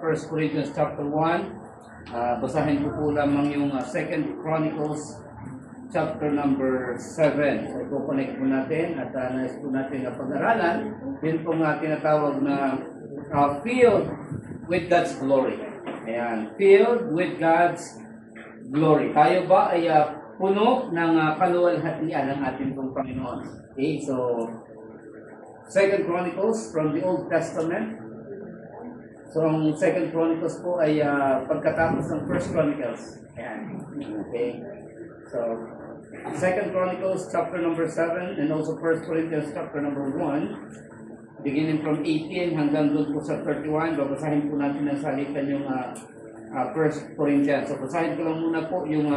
1 Corinthians chapter 1. Basahin ko po lamang yung 2 Chronicles chapter number 7. So, i-connect po natin at nais po natin na pag-aralan. Yun po nga tinatawag na filled with God's glory. Ayan, filled with God's glory. Tayo ba ay puno ng kaluwalhatian ng ating pong Panginoon? Okay, so 2 Chronicles from the Old Testament. So, ang 2 Chronicles po ay pagkatapos ng 1 Chronicles. Ayan. Okay. So, 2 Chronicles chapter number 7 and also 1 Corinthians chapter number 1. Beginning from 18 hanggang doon po sa 31. Babasahin po natin ng salitan yung 1 Corinthians. So, basahin ko lang muna po yung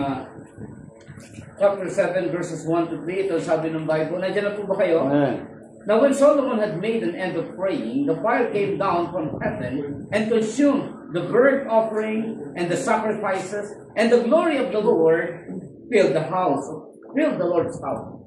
chapter 7 verses 1 to 3. Ito sabi ng Bible. Nandiyan na po ba kayo? Now when Solomon had made an end of praying, the fire came down from heaven and consumed the burnt offering and the sacrifices, and the glory of the Lord filled the Lord's house.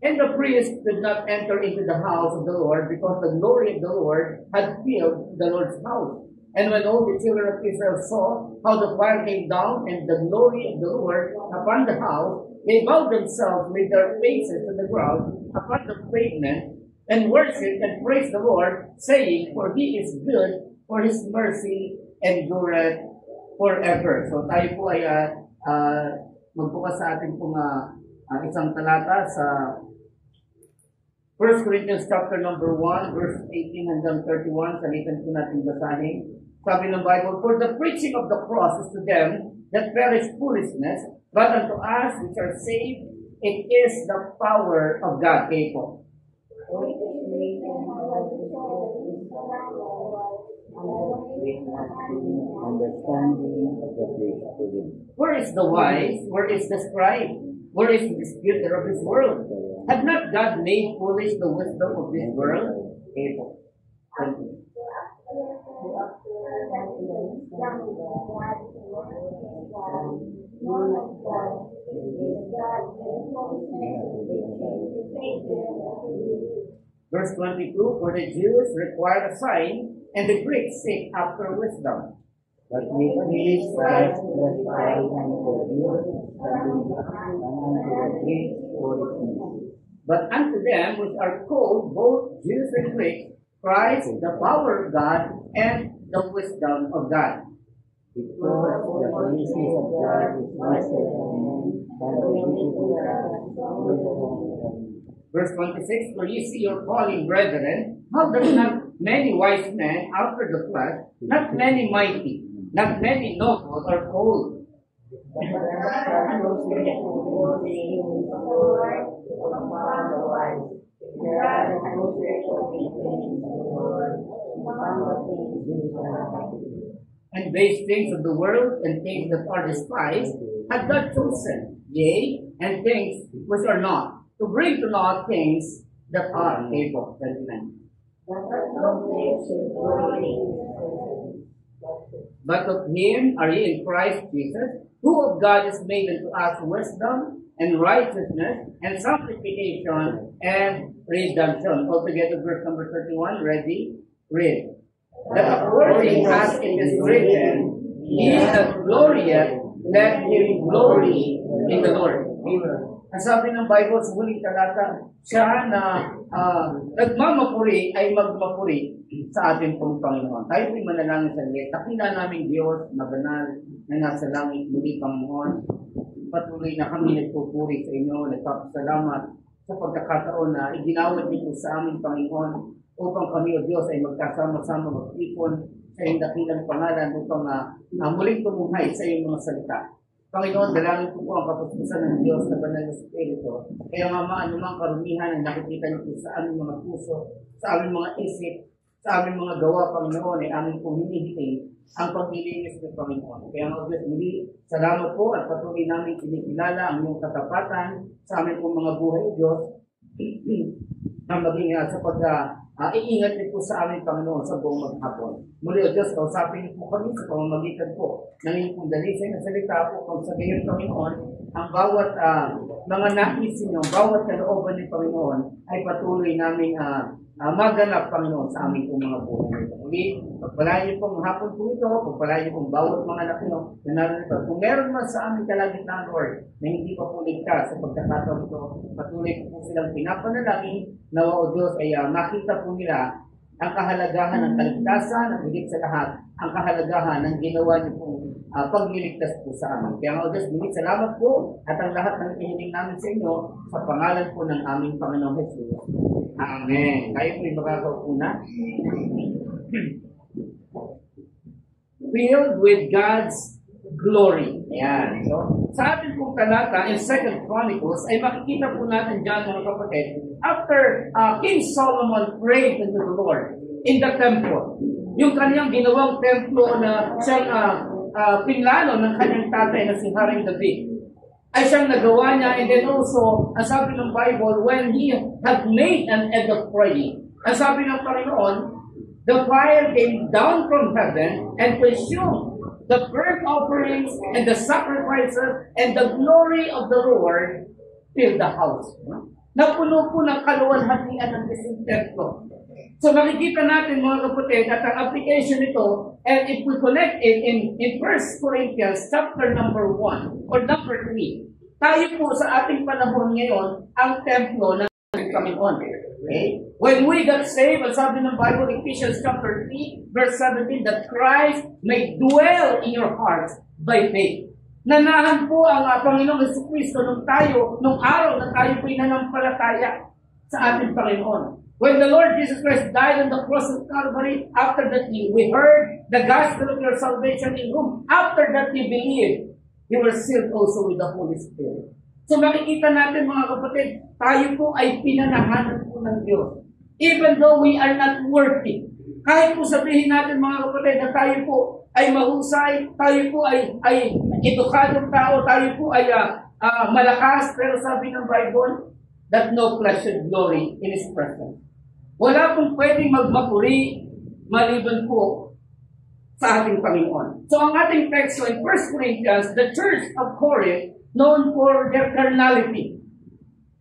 And the priest did not enter into the house of the Lord, because the glory of the Lord had filled the Lord's house. And when all the children of Israel saw how the fire came down and the glory of the Lord upon the house, they bowed themselves with their faces to the ground upon the pavement, and worshipped and praised the Lord, saying, For He is good, for His mercy endureth forever. So tayo po ay magbukas sa ating pong isang talata sa 1 Corinthians chapter number 1, verse 18 hanggang 31. Salitan po natin basahin. Sabi ng Bible, For the preaching of the cross is to them that perish foolishness, but unto us which are saved, it is the power of God. Okay po. Where is the wise? Where is the scribe? Where is the disputer of this world? Had not God made foolish the wisdom of this world? Okay po. Verse 22, For the Jews require a sign, and the Greeks seek after wisdom. But we preach Christ crucified unto the Jews, and unto the Greeks foolishness. But unto them which are called, both Jews and Greeks, Christ the power of God and the wisdom of God. Because the foolishness of God is wiser than men, and the weakness of God. Verse 26, For ye see your calling, brethren, how does not many wise men after the flesh, not many mighty, not many noble are called. And base things of the world and things that are despised hath God chosen, yea, and things which are not, to bring to naught things that are able. But of Him are ye in Christ Jesus, who of God is made unto us wisdom and righteousness and sanctification and redemption. Altogether, verse number 31, ready? Read. That according as it is written, He that glorieth, let him glory in the Lord. Ang sabi ng Bible sa huling talata, siya na nagmamapuri ay magmapuri sa ating pong Panginoon. Tayo po'y manalangin sa liit. Takina namin Diyos na banal na nasa langit muli, Panginoon. Patuloy na kami nagpupuri sa inyo, nagpapasalamat sa pagkakataon na iginawad niyo sa aming Panginoon upang kami, O Diyos, ay magkasama-sama mag-ipon sa iyong dakilang pangalan upang muling tumuhay sa iyong mga salita. Panginoon, dalangin ko po ang kapustusan ng Diyos na banal na Espiritu. Kaya anumang karumihan ang nakikita niyo sa aming mga puso, sa aming mga isip, sa aming mga gawa, Panginoon, ay aming pong hinihiling ang paglilinis ng Panginoon. Kaya mga Diyos, muli, salamat po at patuloy namin kinikilala ang iyong katapatan sa aming pong mga buhay, Diyos, na maging sa iingat niyo po sa aming Panginoon sa buong maghapon. Muli, O Diyos, kausapin niyo po kami sa pamamagitan po ng inyong pong dalisay na salita po kung sabihin, Panginoon, ang bawat mga nais ninyo, bawat kalooban ni Panginoon ay patuloy namin maganap, Panginoon, sa aming pong mga buhay nito. Muli, pagpalain niyo pong hapon po ito, pagpalain niyo pong bawat mga anak niyo na narito. Kung meron man sa aming kalagitnaan, Lord, na hindi pa po ligtas sa pagkakataon ito, patuloy po silang pinapanalangin na o Diyos ay makita po nila ang kahalagahan ng kaligtasan, at higit sa lahat, ang kahalagahan ng ginawa niyo pong pagliligtas po sa amin. Kaya mga Diyos, bunit salamat po at ang lahat ng ihiling namin sa inyo sa pangalan po ng aming Panginoong Jesus. Amen. Kayo po'y makakaupo na. Filled with God's glory. Ayan. So, sa ating pong talata in 2 Chronicles, ay makikita po natin dyan, mga kapatid, after King Solomon prayed unto the Lord in the temple, yung kanyang ginawang templo na siyang pinlano ng kanyang tatay na si Haring David, ay siyang nagawa niya. And then also, ang sabi ng Bible, when he had made an end of praying, ang sabi ng Panginoon, the fire came down from heaven and consumed the burnt offerings and the sacrifices, and the glory of the Lord filled the house. Napuno po ng kaluwalhatian ng isang templo. So makikita natin, mga kapatid, at ang application nito, and if we connect it in 1 Corinthians chapter number 1 or number 3, tayo po sa ating panahon ngayon ang templo ng Panginoon. Okay? When we got saved, ang sabi ng Bible, Ephesians chapter 3, verse 17, that Christ may dwell in your hearts by faith. Nanahan po ang Panginoong Jesucristo nung araw na tayo po'y nanampalataya sa ating Panginoon. When the Lord Jesus Christ died on the cross of Calvary, after that we heard the gospel of your salvation in whom, after that we believed, you were sealed also with the Holy Spirit. So makikita natin, mga kapatid, tayo po ay pinanahanan po ng Diyos. Even though we are not worthy. Kahit po sabihin natin, mga kapatid, na tayo po ay mahusay, tayo po ay edukadong tao, tayo po ay malakas, pero sabi ng Bible, that no flesh should glory in His presence. Wala pong pwedeng magmapuri maliban po sa ating Panginoon. So ang ating text in 1 Corinthians, the church of Corinth, known for their carnality.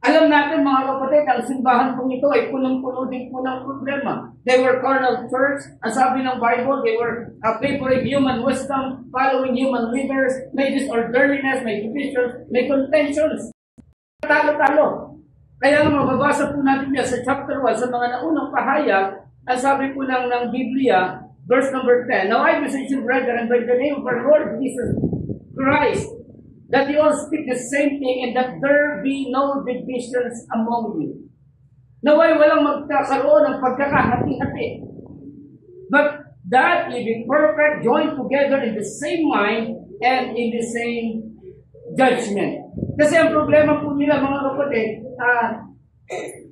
Alam natin, mga kapatid, ang simbahan pong ito ay punong-puno din po ng problema. They were carnal church. Ang sabi ng Bible, they were favoring human wisdom, following human leaders, may disorderliness, may divisions, may contentions. Talo-talo. Kaya mababasa po natin yan sa chapter 1, sa mga naunang pahayag, ang sabi po ng Biblia, verse number 10, Now I beseech you, brethren, by the name of our Lord Jesus Christ, that you all speak the same thing and that there be no divisions among you. Naway walang magkakaroon ng pagkakahati-hati. But that you be perfect, joined together in the same mind and in the same judgment. Kasi ang problema po nila, mga kapatid,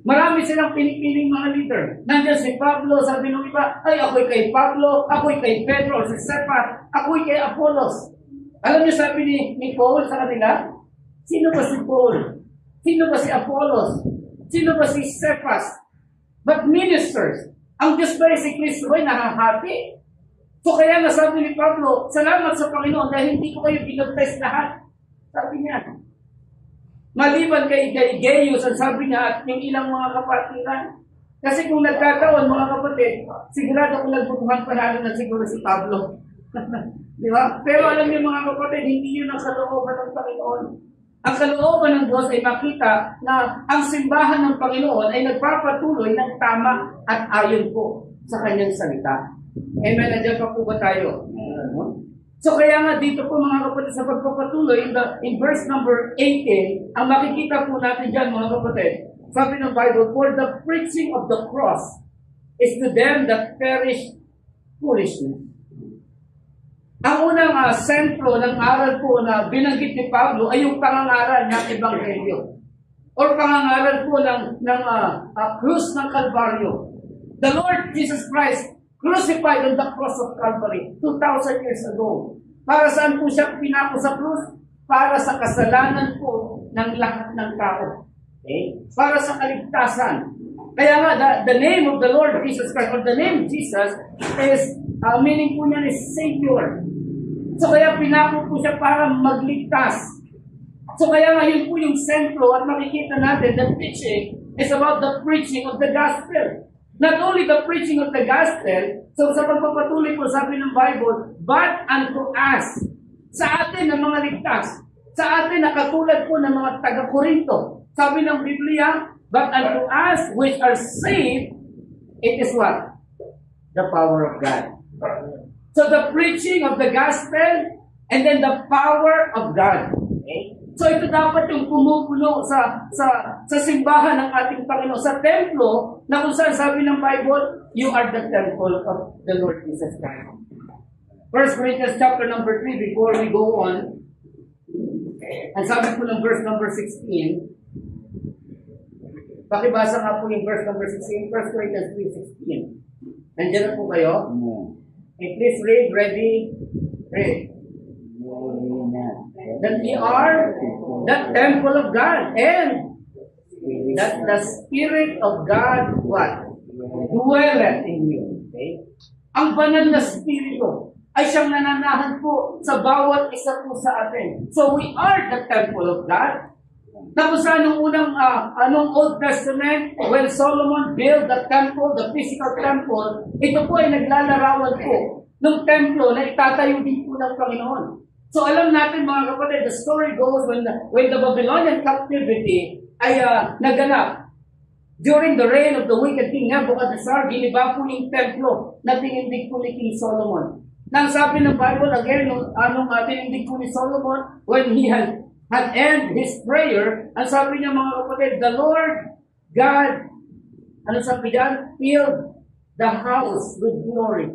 marami silang pinipiling mga leader. Nandiyan si Pablo, sabi nung iba, ay ako'y kay Pablo, ako'y kay Pedro, si Cephas, ako'y kay Apollos. Alam niyo sabi ni Paul sa kanila, sino ba si Paul? Sino ba si Apollos? Sino ba si Cephas? But ministers. Ang Diyos ba si Kristo ay nahahati? So kaya nasabi ni Pablo, salamat sa Panginoon dahil hindi ko kayo binaptize lahat. Sabi niya. Maliban kay Gaius, ang sabi niya, at yung ilang mga kapatiran. Kasi kung nagkataon, mga kapatid, sigurado kung nagbutuhan panalo na siguro si Pablo. Di ba? Pero alam niyo, mga kapatid, hindi yun ang kalooban ng Panginoon. Ang kalooban ng Diyos ay makita na ang simbahan ng Panginoon ay nagpapatuloy ng tama at ayon po sa kanyang salita. Amen. Nandiyan pa po ba tayo? So kaya nga dito po, mga kapatid, sa pagpapatuloy, in verse number 18, ang makikita po natin dyan, mga kapatid, sabi ng Bible, for the preaching of the cross is to them that perish foolishness. Ang unang sentro ng aral po na binanggit ni Pablo ay yung pangangaral ng Ebanghelyo or pangangaral po ng krus ng Kalbaryo. The Lord Jesus Christ crucified on the cross of Calvary 2,000 years ago. Para saan po siya pinako sa krus? Para sa kasalanan po ng lahat ng tao. Okay? Para sa kaligtasan. Kaya nga, the name of the Lord Jesus Christ, or the name Jesus, is, meaning po niya is Savior. So kaya pinako po siya para magligtas. So kaya nga yun po yung sentro at makikita natin the teaching is about the preaching of the gospel. Not only the preaching of the gospel, so sa pagpapatuloy po sabi ng Bible, but unto us, sa atin na mga ligtas, sa atin na katulad po ng mga taga-Korinto. Sabi ng Biblia, but unto us which are saved, it is what? The power of God. So the preaching of the gospel, and then the power of God. Okay? So ito dapat yung pumupuno sa simbahan ng ating Panginoon, sa templo, na kung saan sabi ng Bible, you are the temple of the Lord Jesus Christ. 1 Corinthians chapter number 3, before we go on, ang sabi po ng verse number 16, pakibasa nga po yung verse number 16, 1 Corinthians 3:16. Nandiyan na po kayo? And please read, ready, read. That we are the temple of God, and that the Spirit of God, what? Dwelleth in you. Okay? Ang banal na Spirito ay siyang nananahan po sa bawat isa po sa atin. So we are the temple of God. Tapos anong unang, anong Old Testament, when Solomon built the temple, the physical temple, ito po ay naglalarawan po ng templo na itatayo din po ng Panginoon. So alam natin mga kapatid, the story goes when the Babylonian captivity ay naganap. During the reign of the wicked King Nebuchadnezzar, giniba po yung templo na tinindig po ni King Solomon. Nang sabi ng Bible again, anong tinindig po ni Solomon, when he had ended his prayer, ang sabi niya mga kapatid, the Lord God, ano sabi diyan? Filled the house with glory.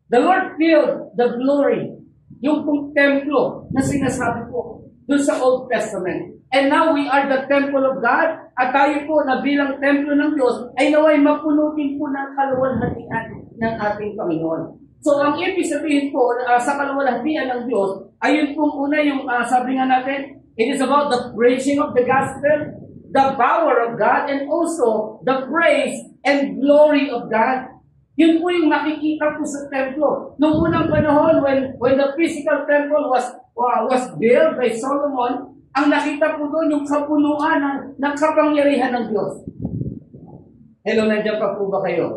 The Lord filled the glory. Yung pong templo na sinasabi po dun sa Old Testament. And now we are the temple of God, at tayo po na bilang templo ng Diyos ay naway mapunutin po ng kaluwalhatian ng ating Panginoon. So ang ibig sabihin po sa kaluwalhatian ng Diyos ay yun pong una yung sabi nga natin, it is about the preaching of the gospel, the power of God, and also the praise and glory of God. Yun po yung nakikita po sa templo. Noong unang panahon, when the physical temple was built by Solomon, ang nakita po doon yung kapunuan ng kapangyarihan ng Diyos. Hello, nandiyan pa po ba kayo?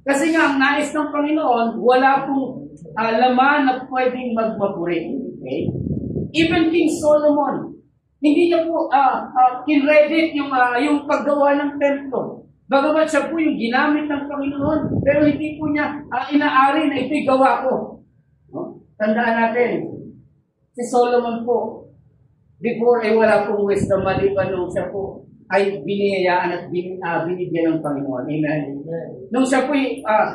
Kasi nga, ang nais ng Panginoon, wala pong laman na pwedeng magmapuri. Okay? Even King Solomon, hindi niya po kinredit yung paggawa ng templo. Bagamat siya po yung ginamit ng Panginoon, pero hindi po niya inaari na ito'y gawa ko. No? Tandaan natin, si Solomon po, before ay wala pong wisdom, maliban nung siya po ay biniyayaan at binigyan ng Panginoon. Amen? Nung siya po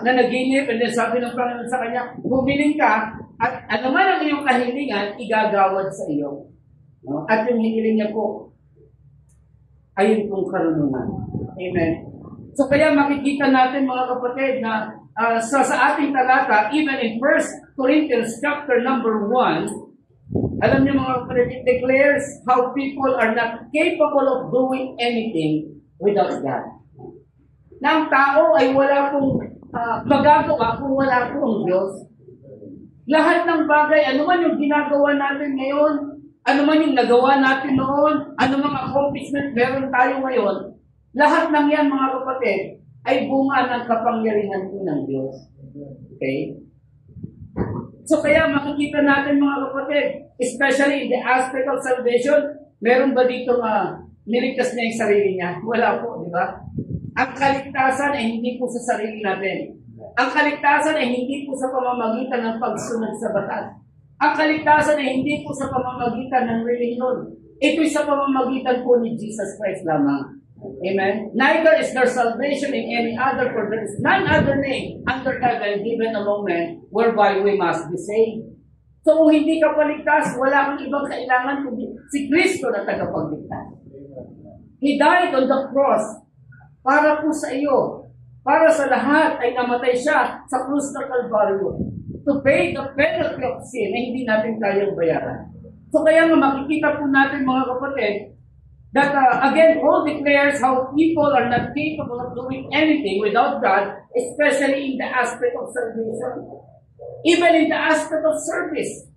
nanaginip, and then sabi ng Panginoon sa kanya, humiling ka, at ano man ang iyong kahilingan, igagawad sa iyo. No? At yung hiniling niya po, ayun pong karunungan. Amen? So kaya makikita natin mga kapatid na sa ating talata, even in 1 Corinthians chapter number 1, alam niyo mga kapatid, it declares how people are not capable of doing anything without God. Na ang tao ay wala pong magagawa kung wala pong Diyos. Lahat ng bagay, ano man yung ginagawa natin ngayon, ano man yung nagawa natin noon, ano mga accomplishment meron tayo ngayon, lahat ng yan, mga kapatid, ay bunga ng kapangyarihan po ng Diyos. Okay? So kaya makikita natin, mga kapatid, especially in the aspect of salvation, meron ba dito niligtas niya yung sarili niya? Wala po, di ba? Ang kaligtasan ay hindi po sa sarili natin. Ang kaligtasan ay hindi po sa pamamagitan ng pagsunod sa batas. Ang kaligtasan ay hindi po sa pamamagitan ng relihiyon. Ito'y sa pamamagitan po ni Jesus Christ lamang. Amen? Neither is there salvation in any other, for there is none other name under heaven given among men whereby we must be saved. So kung hindi ka paligtas, wala kang ibang kailangan kundi si Kristo na tagapagligtas. He died on the cross para po sa iyo, para sa lahat ay namatay siya sa krus ng Kalbaryo to pay the penalty of sin na hindi natin kayang bayaran. So kaya nga makikita po natin mga kapatid, that again, Paul declares how people are not capable of doing anything without God, especially in the aspect of salvation. Even in the aspect of service.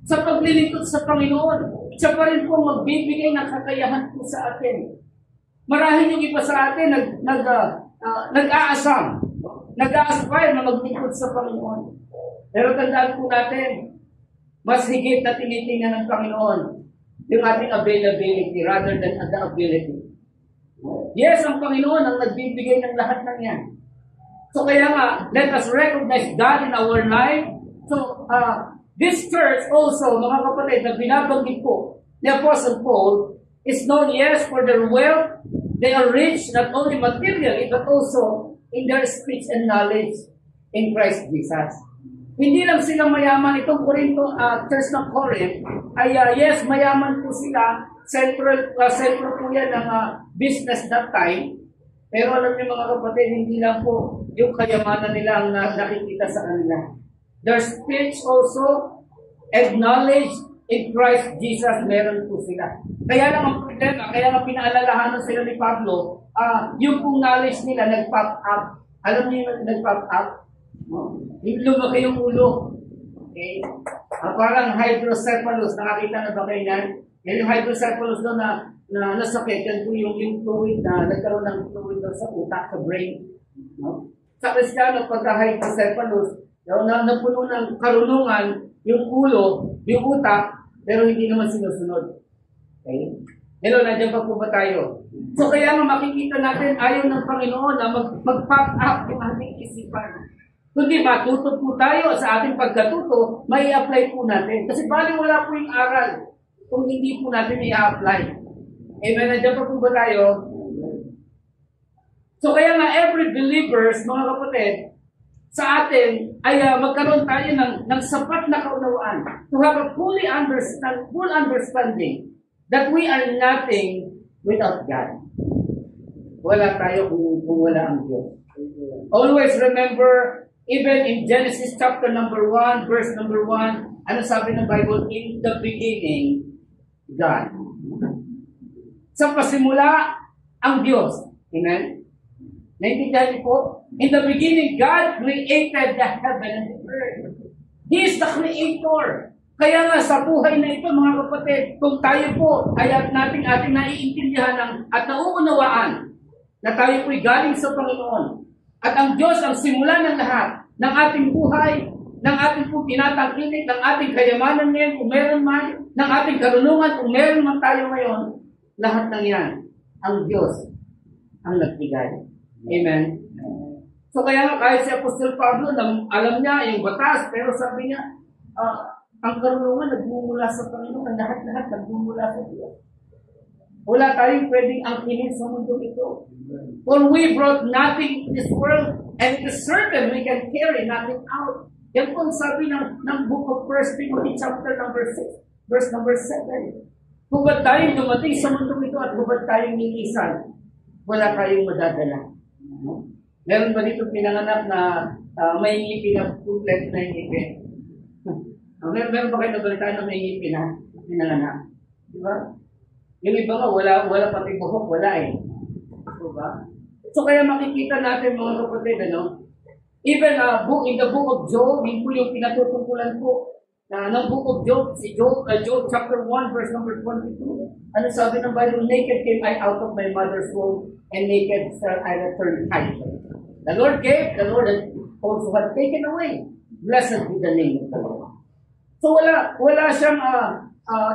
Sa paglilingkod sa Panginoon, siya pa rin po magbibigay ng kakayahan po sa atin. Marahil yung iba sa atin nag-aasam, nag-aaspire na maglingkod sa Panginoon. Pero tandaan po natin, mas higit na tinitingnan ng Panginoon yung ating availability rather than the ability. Yes, ang Panginoon ang nagbibigay ng lahat ng yan. So kaya nga, let us recognize God in our life. So, this church also, mga kapatid, na binabanggit po ni Apostle Paul, is known, yes, for their wealth. They are rich, not only materially, but also in their speech and knowledge in Christ Jesus. Hindi lang sila mayaman. Itong Church ng Corinth, ay yes, mayaman po sila. Central po yan ng business that time. Pero alam niyo mga kapatid, hindi lang po yung kayamanan nila ang nakikita sa kanila. Their speech also and knowledge in Christ Jesus, meron po sila. Kaya lang ang problema, kaya nga pinaalalahanan sila ni Pablo, yung pong knowledge nila nag-pop up. Alam niyo yung nag-pop up? Yung lumaki yung ulo. Okay? Parang hydrocephalus, nakakita na ba kayo yan? Yan yung hydrocephalus doon na nasakit, yan po yung fluid na nagkaroon ng fluid doon sa utak, sa brain. No? Sa Kristiyano, pagka-hydrocephalus, napuno ng karunungan, yung ulo, yung utak, pero hindi naman sinusunod. Okay? Hello, nandiyan pa po ba tayo? So kaya nga makikita natin, ayaw ng Panginoon na mag-pop up yung ating isipan. Kundi matuto po tayo sa ating pagkatuto, may apply po natin. Kasi bali wala po yung aral kung hindi po natin i-apply. Amen, nandiyan pa po ba tayo? So kaya nga every believers, mga kapatid, sa atin ay magkaroon tayo ng sapat na kaunawaan to have a full understanding that we are nothing without God. Wala tayo kung wala ang Diyos. Always remember, even in Genesis chapter number 1, verse number 1, ano sabi ng Bible? In the beginning, God. Sa pasimula, ang Diyos. Amen? Naintindihan niyo po? In the beginning, God created the heaven and the earth. He is the Creator. Kaya nga sa buhay na ito, mga kapatid, kung tayo po ay ating naiintindihan at nauunawaan na tayo po'y galing sa Panginoon at ang Diyos ang simula ng lahat ng ating buhay, ng ating po tinatangkilik, ng ating kayamanan ngayon, kung meron man, ng ating karunungan, kung meron man tayo ngayon, lahat ng yan, ang Diyos ang nagbigay. Amen? So kaya nga kahit si Apostol Pablo, alam niya yung batas, pero sabi niya, ang karunungan nagmumula sa Panginoon, ang lahat-lahat nagmumula sa Diyos. Wala tayong pwedeng angkinin sa mundo ito. For we brought nothing in this world, and it is certain we can carry nothing out. Yan po ang sabi ng book of 1 Timothy chapter number 6, verse number 7. Hubad tayong dumating sa mundo ito at hubad tayong nilisan, wala tayong madadala. Meron ba dito pinanganak na may ngipin na complete na ngipin? Meron ba kayo nabalitaan na may ngipin na pinanganak? Diba? Yung iba nga, wala pati buhok, wala eh. Diba? So kaya makikita natin mga kapatid, even in the book of Job, yun po yung pinatutungkulan po ng book of Job, si Job chapter 1, verse number 22. Ano sabi ng Bible? Naked came I out of my mother's womb, and naked shall I return title. The Lord gave, the Lord also had taken away. Blessed be the name of the Lord. So wala siyang,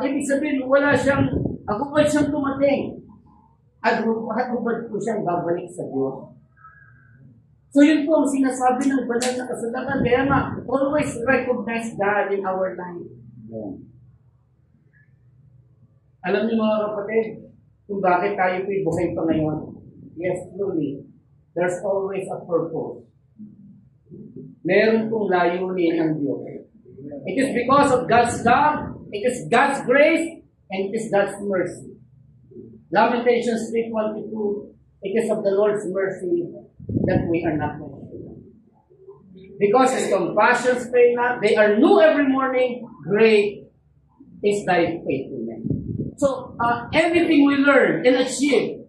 ibig sabihin, wala siyang, hubad siyang tumating. At hubad po siyang babalik sa Diyos. So yun po ang sinasabi ng banal na kasulatan. Kaya nga, always recognize God in our life. Yeah. Alam niyo mga kapatid, kung bakit tayo po'y buhay pa ngayon. Yes, truly. There's always a purpose. Meron pong layunin ng Diyos. It is because of God's love, it is God's grace, and it is God's mercy. Lamentations 3:22, it is of the Lord's mercy that we are not consumed. Because His compassions fail not, they are new every morning, great is thy faithfulness. So, everything we learn and achieve,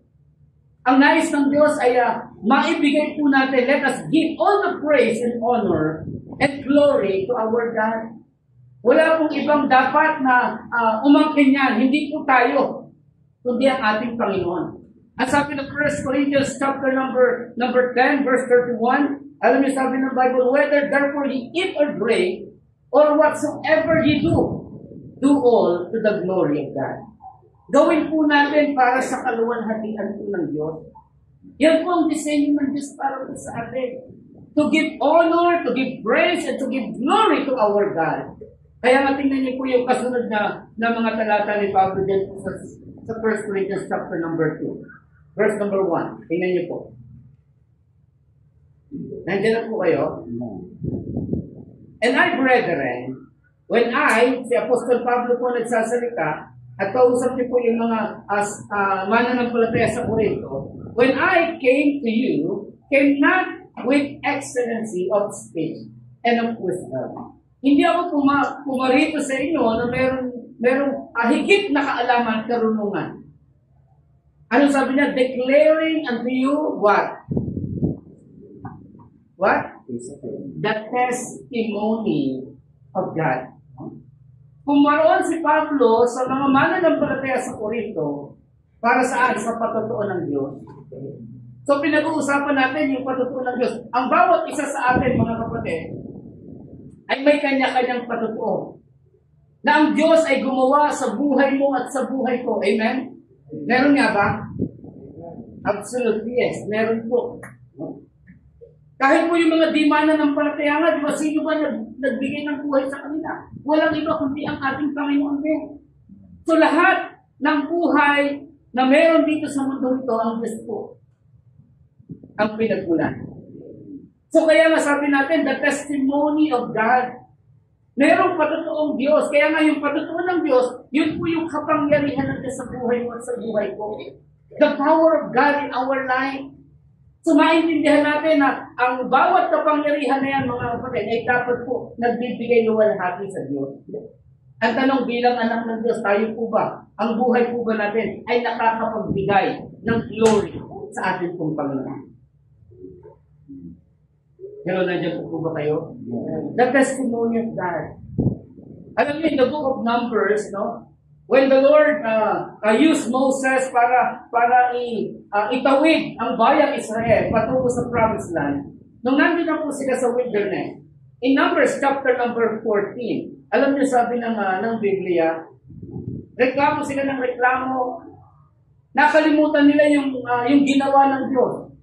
ang nais ng Diyos ay maibigay po natin. Let us give all the praise and honor and glory to our God. Wala pong ibang dapat na umangkin yan. Hindi po tayo, kundi ang ating Panginoon. At sabi ng 1 Corinthians chapter number 10, verse 31, alam niyo sabi ng Bible, whether therefore ye eat or drink, or whatsoever ye do all to the glory of God. Gawin po natin para sa kaluwalhatian po ng Diyos. Yan po ang disenyo ng Diyos para po sa atin. To give honor, to give praise, and to give glory to our God. Kaya nga tingnan niyo po yung kasunod na mga talata ni Pablo din po sa 1 Corinthians chapter number 2. Verse number 1. Tingnan niyo po. Nandiyan na po kayo. And I, brethren, when si Apostol Pablo po nagsasalita, at kausap niyo po yung mga mananampalataya sa Corinto, when I came to you, came not with excellency of speech and of wisdom. Hindi ako pumarito sa inyo na merong higit na kaalaman, karunungan. Ano sabi niya? Declaring unto you what? What? The testimony of God. Kung maroon si Pablo sa mga mananampalataya sa Corinto, para saan? Sa patotoo ng Diyos. So pinag-uusapan natin yung patotoo ng Diyos. Ang bawat isa sa atin, mga kapatid, ay may kanya-kanyang patotoo. Na ang Diyos ay gumawa sa buhay mo at sa buhay ko. Amen? Meron nga ba? Absolutely yes. Meron po. Kahit po yung mga di mananampalataya nga, di ba, sino ba nagbigay ng buhay sa kanila? Walang iba kundi ang ating Panginoon din. So lahat ng buhay na meron dito sa mundo ito, ang Diyos po ang pinagmulan. So kaya nga sabi natin, the testimony of God. Merong patutuong Diyos. Kaya nga yung patutuo ng Diyos, yun po yung kapangyarihan ng Diyos sa buhay mo at sa buhay ko. The power of God in our life. So maintindihan natin na ang bawat kapangyarihan na yan, mga kapatid, ay dapat po nagbibigay luwalhati sa Diyos. Ang tanong bilang anak ng Diyos, tayo po ba, ang buhay po ba natin ay nakakapagbigay ng glory sa ating pong Panginoon? Hello, nandiyan po ba kayo? The testimony of God. Alam niyo, in the book of Numbers, no? When the Lord used Moses para itawid ang bayang Israel patungo sa promised land, nung nandun na po sila sa wilderness, in Numbers chapter number 14, alam niyo sabi ng Biblia, reklamo sila ng reklamo, nakalimutan nila yung ginawa ng Diyos.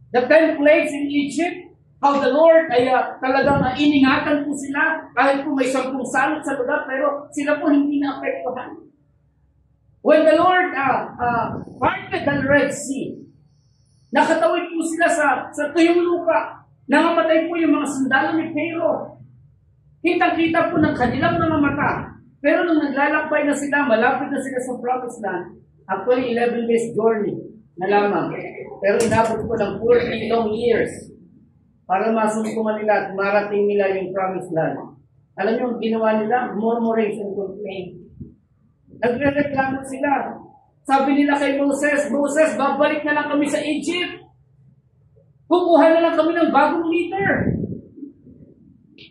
The 10 plagues in Egypt, how the Lord ay talagang iningatan po sila, kahit po may 10 salot sa lugar, pero sila po hindi na-apektuhan. When the Lord parted the Red Sea, nakatawid po sila sa tuyong lupa, nangamatay po yung mga sundalo ni Pharaoh. Kitang-kita po ng kanilang mga mata. Pero nung naglalakbay na sila, malapit na sila sa promised land, actually 11 days journey na lamang. Pero inabot po ng 40 long years para masungkuman nila at marating nila yung promised land. Alam niyo, ginawa nila, murmuration, complaint. Nagre-reklamo sila. Sabi nila kay Moses, Moses, babalik na lang kami sa Egypt. Kukuha na lang kami ng bagong leader.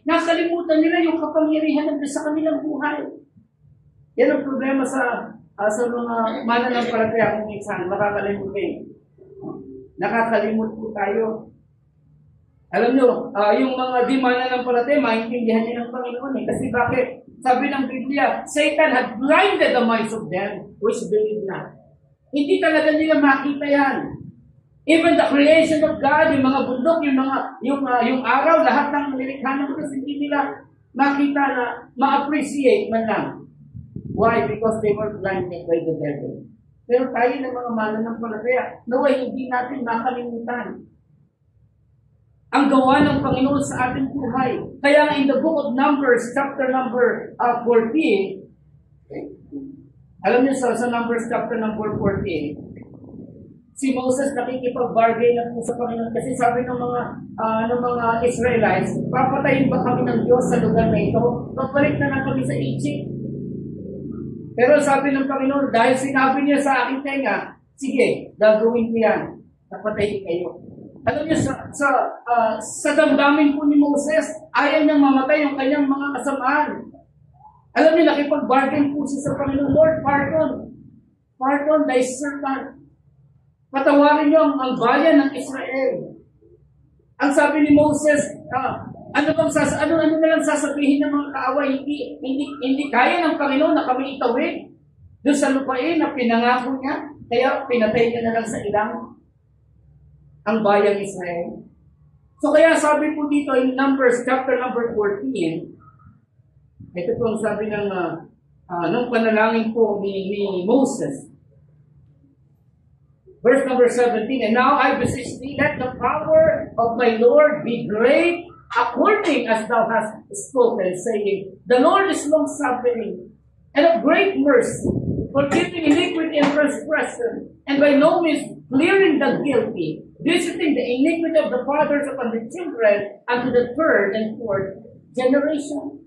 Nakalimutan nila yung kapangyarihan ng Diyos sa kanilang buhay. Yan ang problema sa mga mananampalataya kung minsan, makakalimutin. Nakakalimut po tayo. Alam nyo, yung mga di mananampalataya, maintindihan niya ng Panginoon eh. Kasi bakit? Sabi ng Biblia, Satan had blinded the minds of them which believe not. Hindi talaga nila makita yan. Even the creation of God, yung mga bundok, yung araw, lahat ng nilikha ng Diyos, hindi nila makita na ma-appreciate man lang. Why? Because they were blinded by the devil. Pero tayo ng mga mananampalataya, naway hindi natin makalimutan ang gawa ng Panginoon sa ating buhay. Kaya in the book of Numbers, chapter number 14, alam niyo sa Numbers chapter number 14, si Moses nakikipag-bargain na po sa Panginoon kasi sabi ng mga Israelites, papatayin ba kami ng Diyos sa lugar na ito? Pagbalik na lang kami sa Egypt. Pero sabi ng Panginoon, dahil sinabi niya sa aking tenga, sige, gagawin ko yan. Napatayin kayo. Alam niyo, sa damdamin po ni Moses, ayaw niyang mamatay yung kanyang mga kasamaan. Alam niyo, nakipag-bargain po siya sa Panginoon, Lord, pardon thy servant. Patawarin niyo ang bayan ng Israel. Ang sabi ni Moses, ano na lang sasabihin ng mga kaaway, hindi kaya ng Panginoon na kami itawid doon sa lupain na pinangako niya, kaya pinatay niya na lang sa ilang ang bayang Israel. So kaya sabi po dito in Numbers chapter number 14, ito po ang sabi ng panalangin po ni Moses. Verse number 17, and now I beseech thee, let the power of my Lord be great, according as thou hast spoken, saying, the Lord is long-suffering, and of great mercy, forgiving iniquity and transgression, and by no means clearing the guilty, visiting the iniquity of the fathers upon the children, unto the third and fourth generation.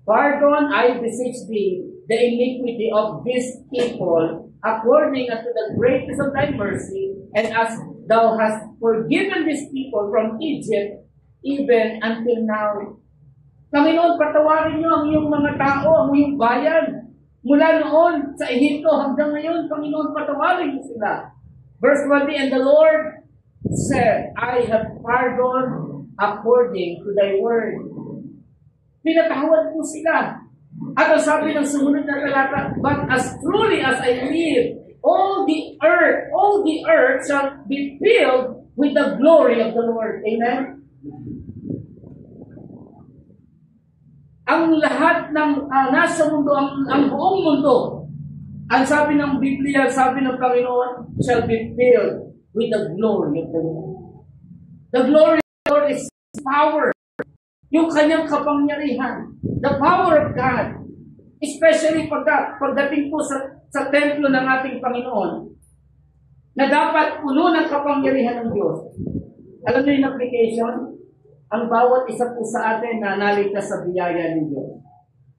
Pardon, I beseech thee, the iniquity of this people, according unto the greatness of thy mercy, and as thou hast forgiven these people from Egypt, even until now. Panginoon, patawarin niyo ang iyong mga tao, ang iyong bayan. Mula noon sa Ehipto hanggang ngayon, Panginoon, patawarin niyo sila. Verse 20, and the Lord said, I have pardoned according to thy word. Pinatawad po sila. At ang sabi ng sumunod na talata, but as truly as I live, all the earth shall be filled with the glory of the Lord. Amen? Ang lahat ng nasa mundo, ang buong mundo, ang sabi ng Biblia, sabi ng Panginoon, shall be filled with the glory of the Lord. The glory of the Lord is power. Yung kanyang kapangyarihan. The power of God. Especially pagdating po sa templo ng ating Panginoon, na dapat puno ng kapangyarihan ng Diyos. Alam niyo yung application? Ang bawat isa po sa atin na naligtas sa biyaya ng Diyos.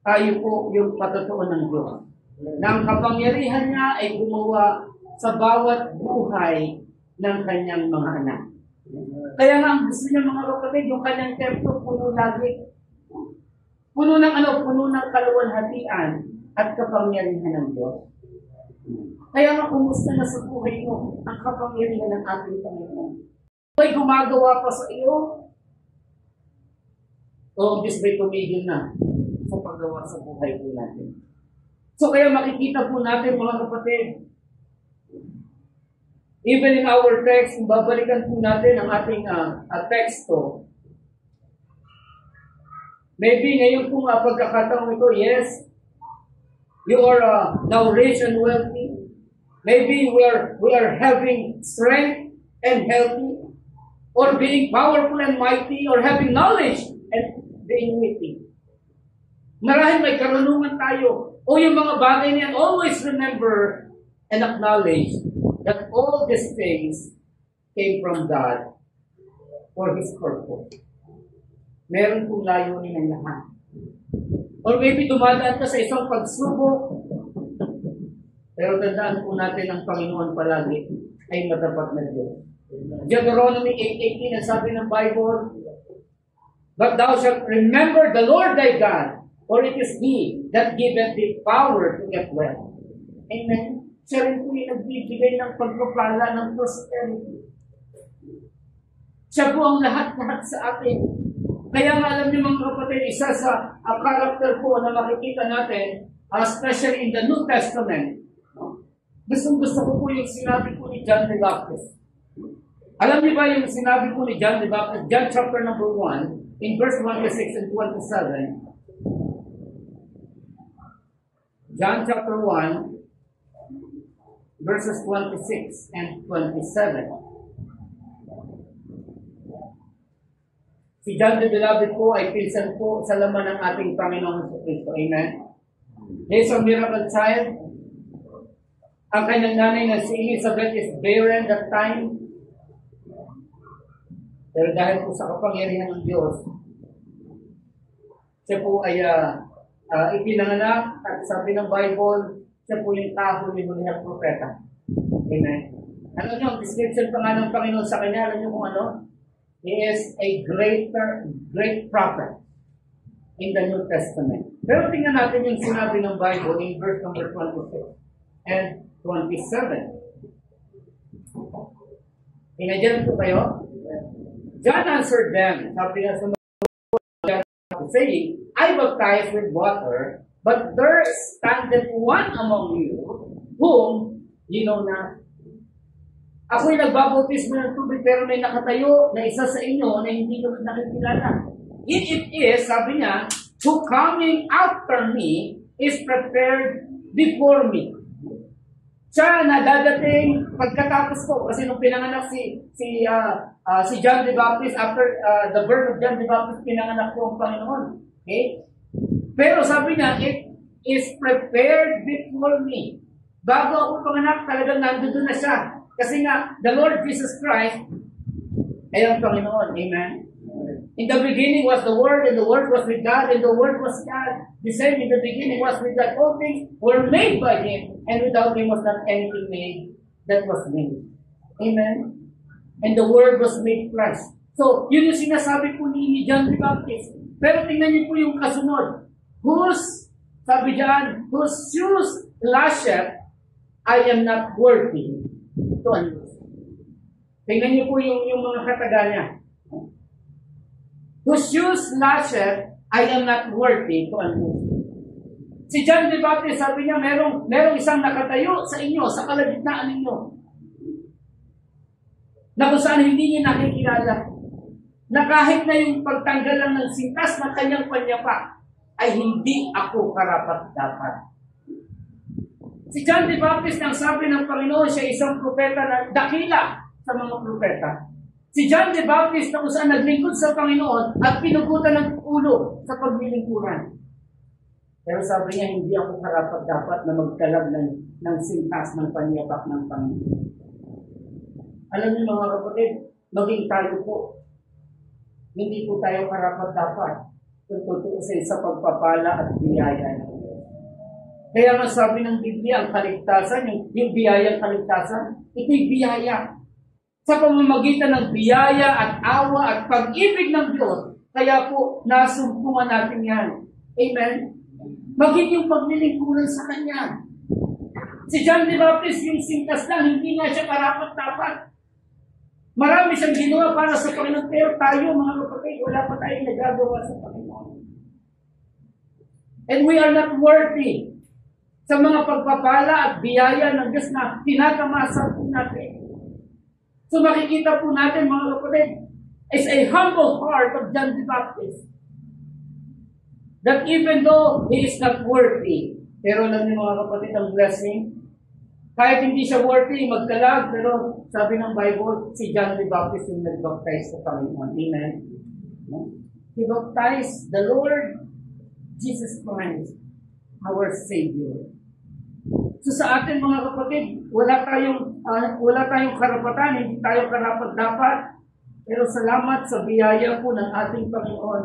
Tayo po yung patotoo ng Diyos. Na ang kapangyarihan niya ay gumawa sa bawat buhay ng kanyang mga anak. Kaya nga, ang gusto niya mga kapatid, yung kanyang templo puno lagi. Puno ng kaluwalhatian at kapangyarihan ng Diyos. Kaya nga, kumusta na sa buhay mo ang kapangyarihan ng ating Panginoon? Ay gumagawa pa sa iyo? O Diyos ba'y tumigil na sa paggawa sa buhay po natin? So kaya makikita po natin mga kapatid, even in our text, kung babalikan po natin ang ating teksto, maybe ngayon po pagkakataon ito, yes, you are now rich and wealthy. Maybe we are having strength and healthy, or being powerful and mighty, or having knowledge and being witty. Marahil may karunungan tayo. O yung mga bagay niyan, always remember and acknowledge that all these things came from God for His purpose. Meron pong layunin ng lahat. Or maybe dumadaan ka sa isang pagsubok, pero tandaan po natin ang Panginoon palagi ay matapat na Diyos. Deuteronomy 8:18, ang sabi ng Bible, but thou shalt remember the Lord thy God, for it is He that giveth thee power to get well. Amen? Siya rin po yung nagbibigay ng pagpapala ng prosperity. Siya po ang lahat-lahat sa atin. Kaya nga alam niyo mga kapatid, isa sa character po na makikita natin, especially in the New Testament, gusto ko po yung sinabi po ni John the Baptist. Alam niyo ba yung sinabi po ni John the Baptist, John chapter number 1, in verse 26 and 27, John chapter 1, verses 26 and 27. Si John the Beloved po ay pinsan po sa laman ng ating Panginoon sa Kristo. Amen? He is a miracle child. Ang kanyang nanay na si Elizabeth is barren that time. Pero dahil po sa kapangyarihan ng Diyos, siya po ay ipinanganak at sabi ng Bible, siya po yung taho ni Mulihat Propeta. Amen? Alam niyo, ang description pa nga ng Panginoon sa kanya, alam niyo kung ano? He is a great prophet in the New Testament. Pero tingnan natin yung sinabi ng Bible in verse number 26 and 27. Nandiyan po kayo? John answered them, sabi nga sa mga saying, I baptize with water, but there standeth one among you, whom you know not. Ako'y nagbabautismo ng tubig, pero may nakatayo na isa sa inyo na hindi nyo nakikilala. It is, sabi niya, who coming after me is prepared before me. Siya na dadating pagkatapos ko, kasi nung pinanganak si John the Baptist, after the birth of John the Baptist, pinanganak ko ang Panginoon. Okay? Pero sabi niya, it is prepared before me. Bago ako panganak, talagang nandoon na siya. Kasi nga, the Lord Jesus Christ ay ang Panginoon. Amen? In the beginning was the Word, and the Word was with God, and the Word was God. The same in the beginning was with God. All things were made by Him, and without Him was not anything made that was made. Amen? And the Word was made flesh. So, yun yung sinasabi po ni John the Baptist. Pero tingnan niyo po yung kasunod. Sabi dyan, whose shoes lashed, I am not worthy to undo. Tingnan niyo po yung mga kataga niya. Whose shoes lashed, I am not worthy to undo. Si John the Baptist, sabi niya, merong isang nakatayo sa inyo, sa kalagitnaan ninyo, na kung saan hindi niyo nakikilala, na kahit na yung pagtanggal lang ng sintas ng kanyang panyapa, ay hindi ako karapat-dapat. Si John the Baptist, ang sabi ng Panginoon, siya isang propeta na dakila sa mga propeta. Si John the Baptist na kung saan naglingkod sa Panginoon at pinugutan ng ulo sa paglilingkuran. Pero sabi niya, hindi ako karapat-dapat na magkalag ng sintas ng panyapak ng Panginoon. Alam niyo mga kapatid, maging tayo po, hindi po tayo karapat-dapat kung tutuusin sa pagpapala at biyaya ng Diyos. Kaya nga sabi ng Biblia, ang kaligtasan, yung biyayang kaligtasan, ito'y biyaya. Sa pamamagitan ng biyaya at awa at pag-ibig ng Diyos, kaya po nasumpungan natin yan. Amen? Maging yung paglilingkuran sa Kanya. Si John the Baptist, yung sintas lang, hindi nga siya karapat-dapat. Marami siyang ginawa para sa Panginoon, pero tayo mga kapatid, wala pa tayong nagagawa sa Panginoon. And we are not worthy sa mga pagpapala at biyaya ng Diyos na tinatamasa po natin. So makikita po natin mga kapatid, is a humble heart of John the Baptist. That even though he is not worthy, pero alam niyo mga kapatid, ang blessing, kahit hindi siya worthy, magkalag, pero sabi ng Bible, si John the Baptist yung nag-baptize sa Panginoon. Amen? He baptized the Lord Jesus Christ, our Savior. So sa atin mga kapatid, wala tayong karapatan, hindi tayo karapat-dapat, pero salamat sa biyaya po ng ating Panginoon.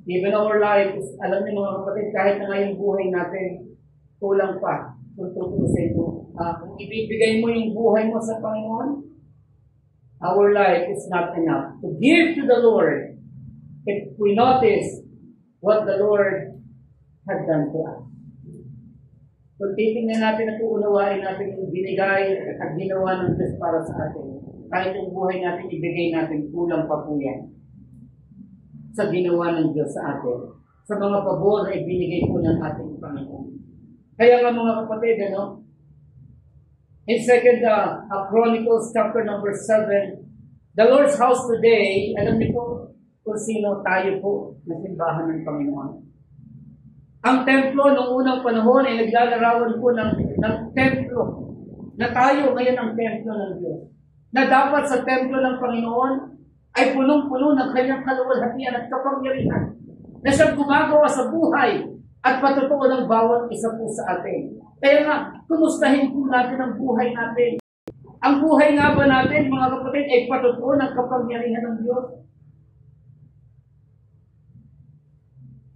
Even our lives, alam niyo mga kapatid, kahit na ngayong buhay natin, kulang pa kung tutusin mo. Kung ibibigay mo yung buhay mo sa Panginoon, our life is not enough. To give to the Lord, if we notice what the Lord had done to us. Kung titingnan natin at uunawain natin yung binigay at ginawa ng Diyos para sa atin, kahit yung buhay natin ibigay natin, kulang pa po yan sa ginawa ng Diyos sa atin, sa mga pabor na ibinigay po ng ating Panginoon. Kaya nga mga kapatid, in 2 Chronicles chapter number 7, the Lord's house today, alam niyo po kung sino tayo po na simbahan ng Panginoon. Ang templo noong unang panahon ay naglalarawan po ng templo, na tayo ngayon ang templo ng Diyos. Na dapat sa templo ng Panginoon ay punong-puno ng kanyang kaluwalhatian at kapangyarihan, na siyang gumagawa sa buhay at patutuo ng bawat isa po sa atin. Kaya nga, kumustahin po natin ang buhay natin. Ang buhay nga ba natin, mga kapatid, ay patutuo ng kapangyarihan ng Diyos?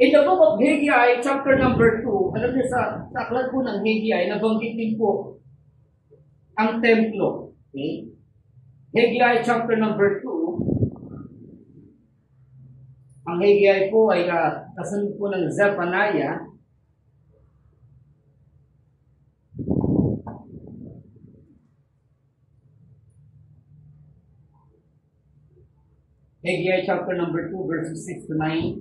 In the book of Haggai, chapter number 2, alam niyo sa aklat po ng Haggai, nabanggit din po ang templo. Okay? Haggai, chapter number 2, ang Haggai po ay kasunod po ng Zephaniah. Haggai chapter number 2, verses 6 to 9.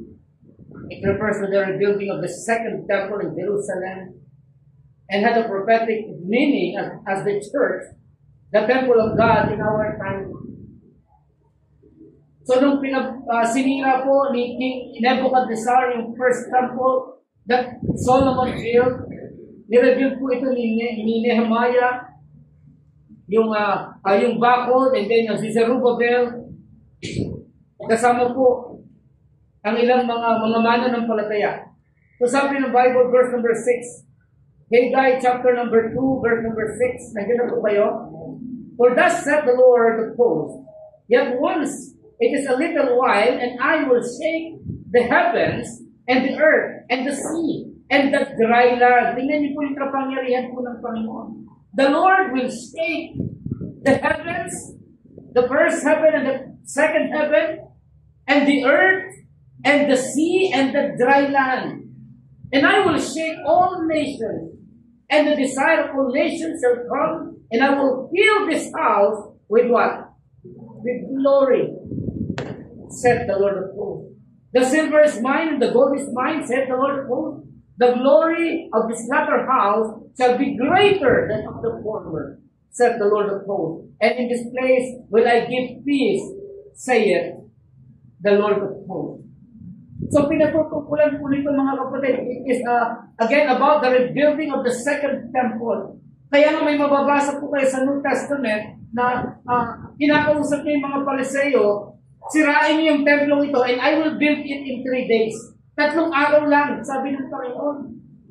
It refers to the rebuilding of the second temple in Jerusalem and had a prophetic meaning as the church, the temple of God in our time. So nung sinira po ni King Nebuchadnezzar yung first temple that Solomon built, nirebuild po ito ni Nehemiah, yung bakod, and then si Zerubbabel, kasama po ang ilang mga mananampalataya. So sabi ng Bible, verse number 6, Haggai chapter number 2, verse number 6, nandiyan na po kayo? For thus said the Lord of hosts, yet once it is a little while, and I will shake the heavens, and the earth, and the sea, and the dry land. Tingnan niyo po yung kapangyarihan po ng Panginoon. The Lord will shake the heavens, the first heaven and the second heaven, and the earth, and the sea, and the dry land. And I will shake all nations, and the desire of all nations shall come, and I will fill this house with what? With glory, said the Lord of hosts. The silver is mine, and the gold is mine, said the Lord of hosts. The glory of this latter house shall be greater than of the former, said the Lord of hosts. And in this place will I give peace, saith the Lord of hosts. So pinatutukulan po nito mga kapatid, it is again about the rebuilding of the second temple. Kaya nga may mababasa po kayo sa New Testament na kinakausap niyo yung mga Pariseo, sirain niyo yung templong ito and I will build it in 3 days. 3 araw lang, sabi ng Panginoon.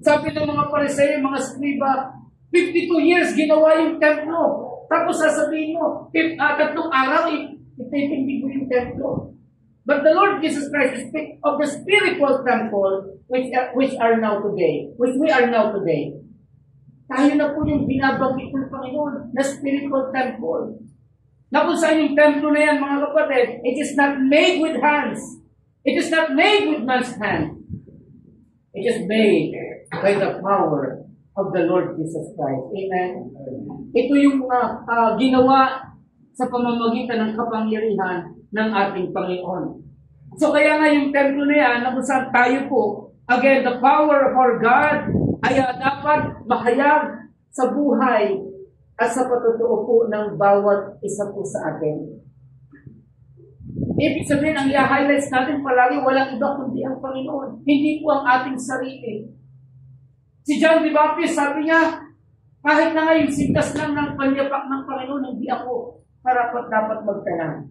Sabi ng mga Pariseo, mga Skriba, 52 years ginawa yung templo. Tapos sasabihin mo, 3 araw, ititindig mo yung templo. But the Lord Jesus Christ speaks of the spiritual temple which we are now today. Tayo na po yung binabanggit ng Panginoon na spiritual temple. Na kung saan yung templo na yan, mga kapatid, it is not made with hands. It is not made with man's hand. It is made by the power of the Lord Jesus Christ. Amen? Ito yung ginawa sa pamamagitan ng kapangyarihan ng ating Panginoon. So kaya nga yung templo na yan, na kung saan tayo po, again, the power of our God ay dapat mahayag sa buhay at sa patutuo po ng bawat isa po sa atin. Ibig sabihin, ang i-highlights natin palagi, walang iba kundi ang Panginoon. Hindi po ang ating sarili. Si John the Baptist, sabi niya, kahit na ngayon, sintas lang ng panyapak ng Panginoon, hindi ako karapat-dapat magtanan.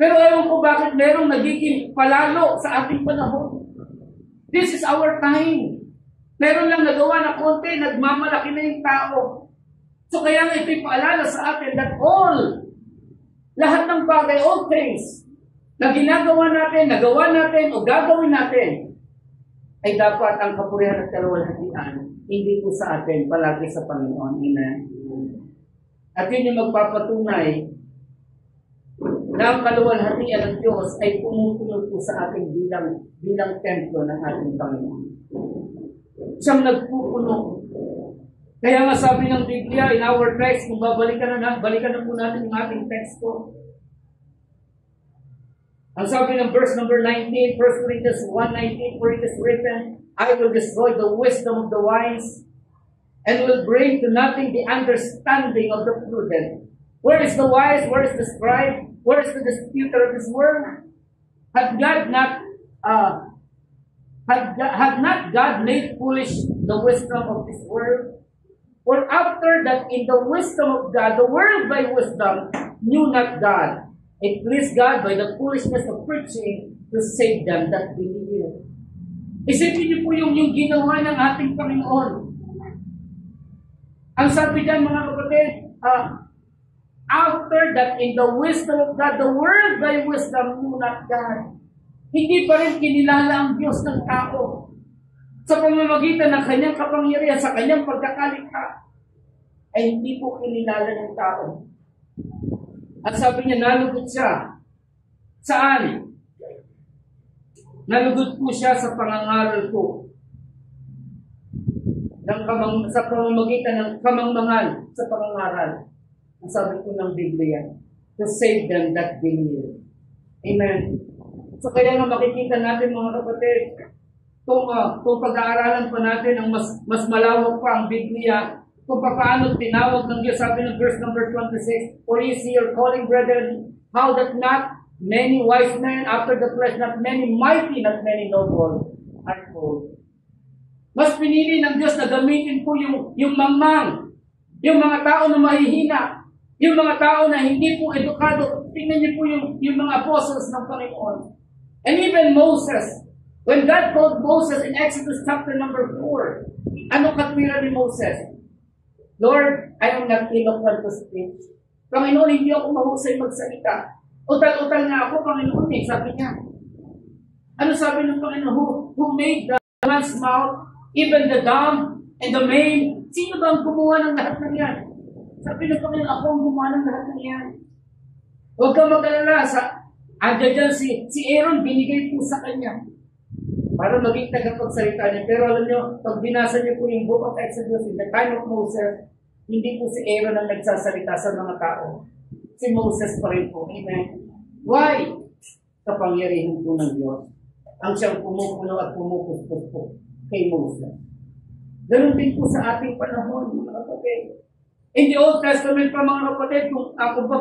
Pero ewan ko bakit merong nagiging palalo sa ating panahon. This is our time. Meron lang nagawa na konti, nagmamalaki na yung tao. So kaya nga ito'y paalala sa atin that lahat ng bagay, all things, na ginagawa natin, nagawa natin, o gagawin natin, ay dapat ang kapurihan at kaluwalhatian, hindi po sa atin, palagi sa Panginoon. Amen. At yun yung magpapatunay na ang kaluwalhatian ng Diyos ay pumupunod po sa ating bilang templo ng ating Panginoon. Siyang nagpupuno. Kaya nga sabi ng Biblia, in our text, kung balikan na po natin yung ating texto. Ang sabi ng verse number 19, 1 Corinthians 1:19, for it is written, I will destroy the wisdom of the wise, and will bring to nothing the understanding of the prudent. Where is the wise? Where is the scribe? Where is the disputer of this world? Had not God made foolish the wisdom of this world? For after that, in the wisdom of God, the world by wisdom knew not God. It pleased God by the foolishness of preaching to save them that believe. Isipin niyo po yung ginawa ng ating Panginoon. Ang sabi dyan, mga kapatid, after that, in the wisdom of God, the world by wisdom knew not God. Hindi pa rin kinilala ang Diyos ng tao. Sa pamamagitan ng kanyang kapangyarihan, sa kanyang pagkakalikha, ay hindi po kinilala ng tao. At sabi niya, nalugod siya. Saan? Nalugod po siya sa pangangaral ko. Sa pamamagitan ng kamangmangal sa pangangaral. Ang sabi ko ng Biblia, to save them that believe. Amen. So kaya nga makikita natin mga kapatid, kung pag-aaralan pa natin ang mas malawak pa ang Biblia, kung paano tinawag ng Diyos, sabi ng verse number 26, for you see your calling, brethren, how that not many wise men after the flesh, not many mighty, not many noble, are called. Mas pinili ng Diyos na gamitin po yung mamang, yung mga tao na mahihina, yung mga tao na hindi po edukado. Tingnan niyo po yung mga apostles ng Panginoon. And even Moses, when God called Moses in Exodus chapter number 4, ano katwiran ni Moses? Lord, I am not eloquent to speak. Panginoon, hindi ako mahusay magsalita. Utal-utal nga ako, Panginoon, sabi niya. Ano sabi ng Panginoon? Who made the man's mouth, even the dumb and the maimed? Sino ba ang gumawa ng lahat ng yan? Sabi ng Panginoon, ako ang gumawa ng lahat ng yan. Huwag kang mag-alala. Andiyan dyan si Aaron, binigay po sa kanya para maging tagapagsalita niya. Pero alam niyo, pag binasa niyo po yung book of Exodus, in the time of Moses, hindi po si Aaron ang nagsasalita sa mga tao. Si Moses pa rin po. Amen. Why? Kapangyarihan po ng Diyos ang siyang pumupuno at pumupuspos po kay Moses. Ganun din po sa ating panahon, mga kapatid. In the Old Testament pa mga kapatid, kung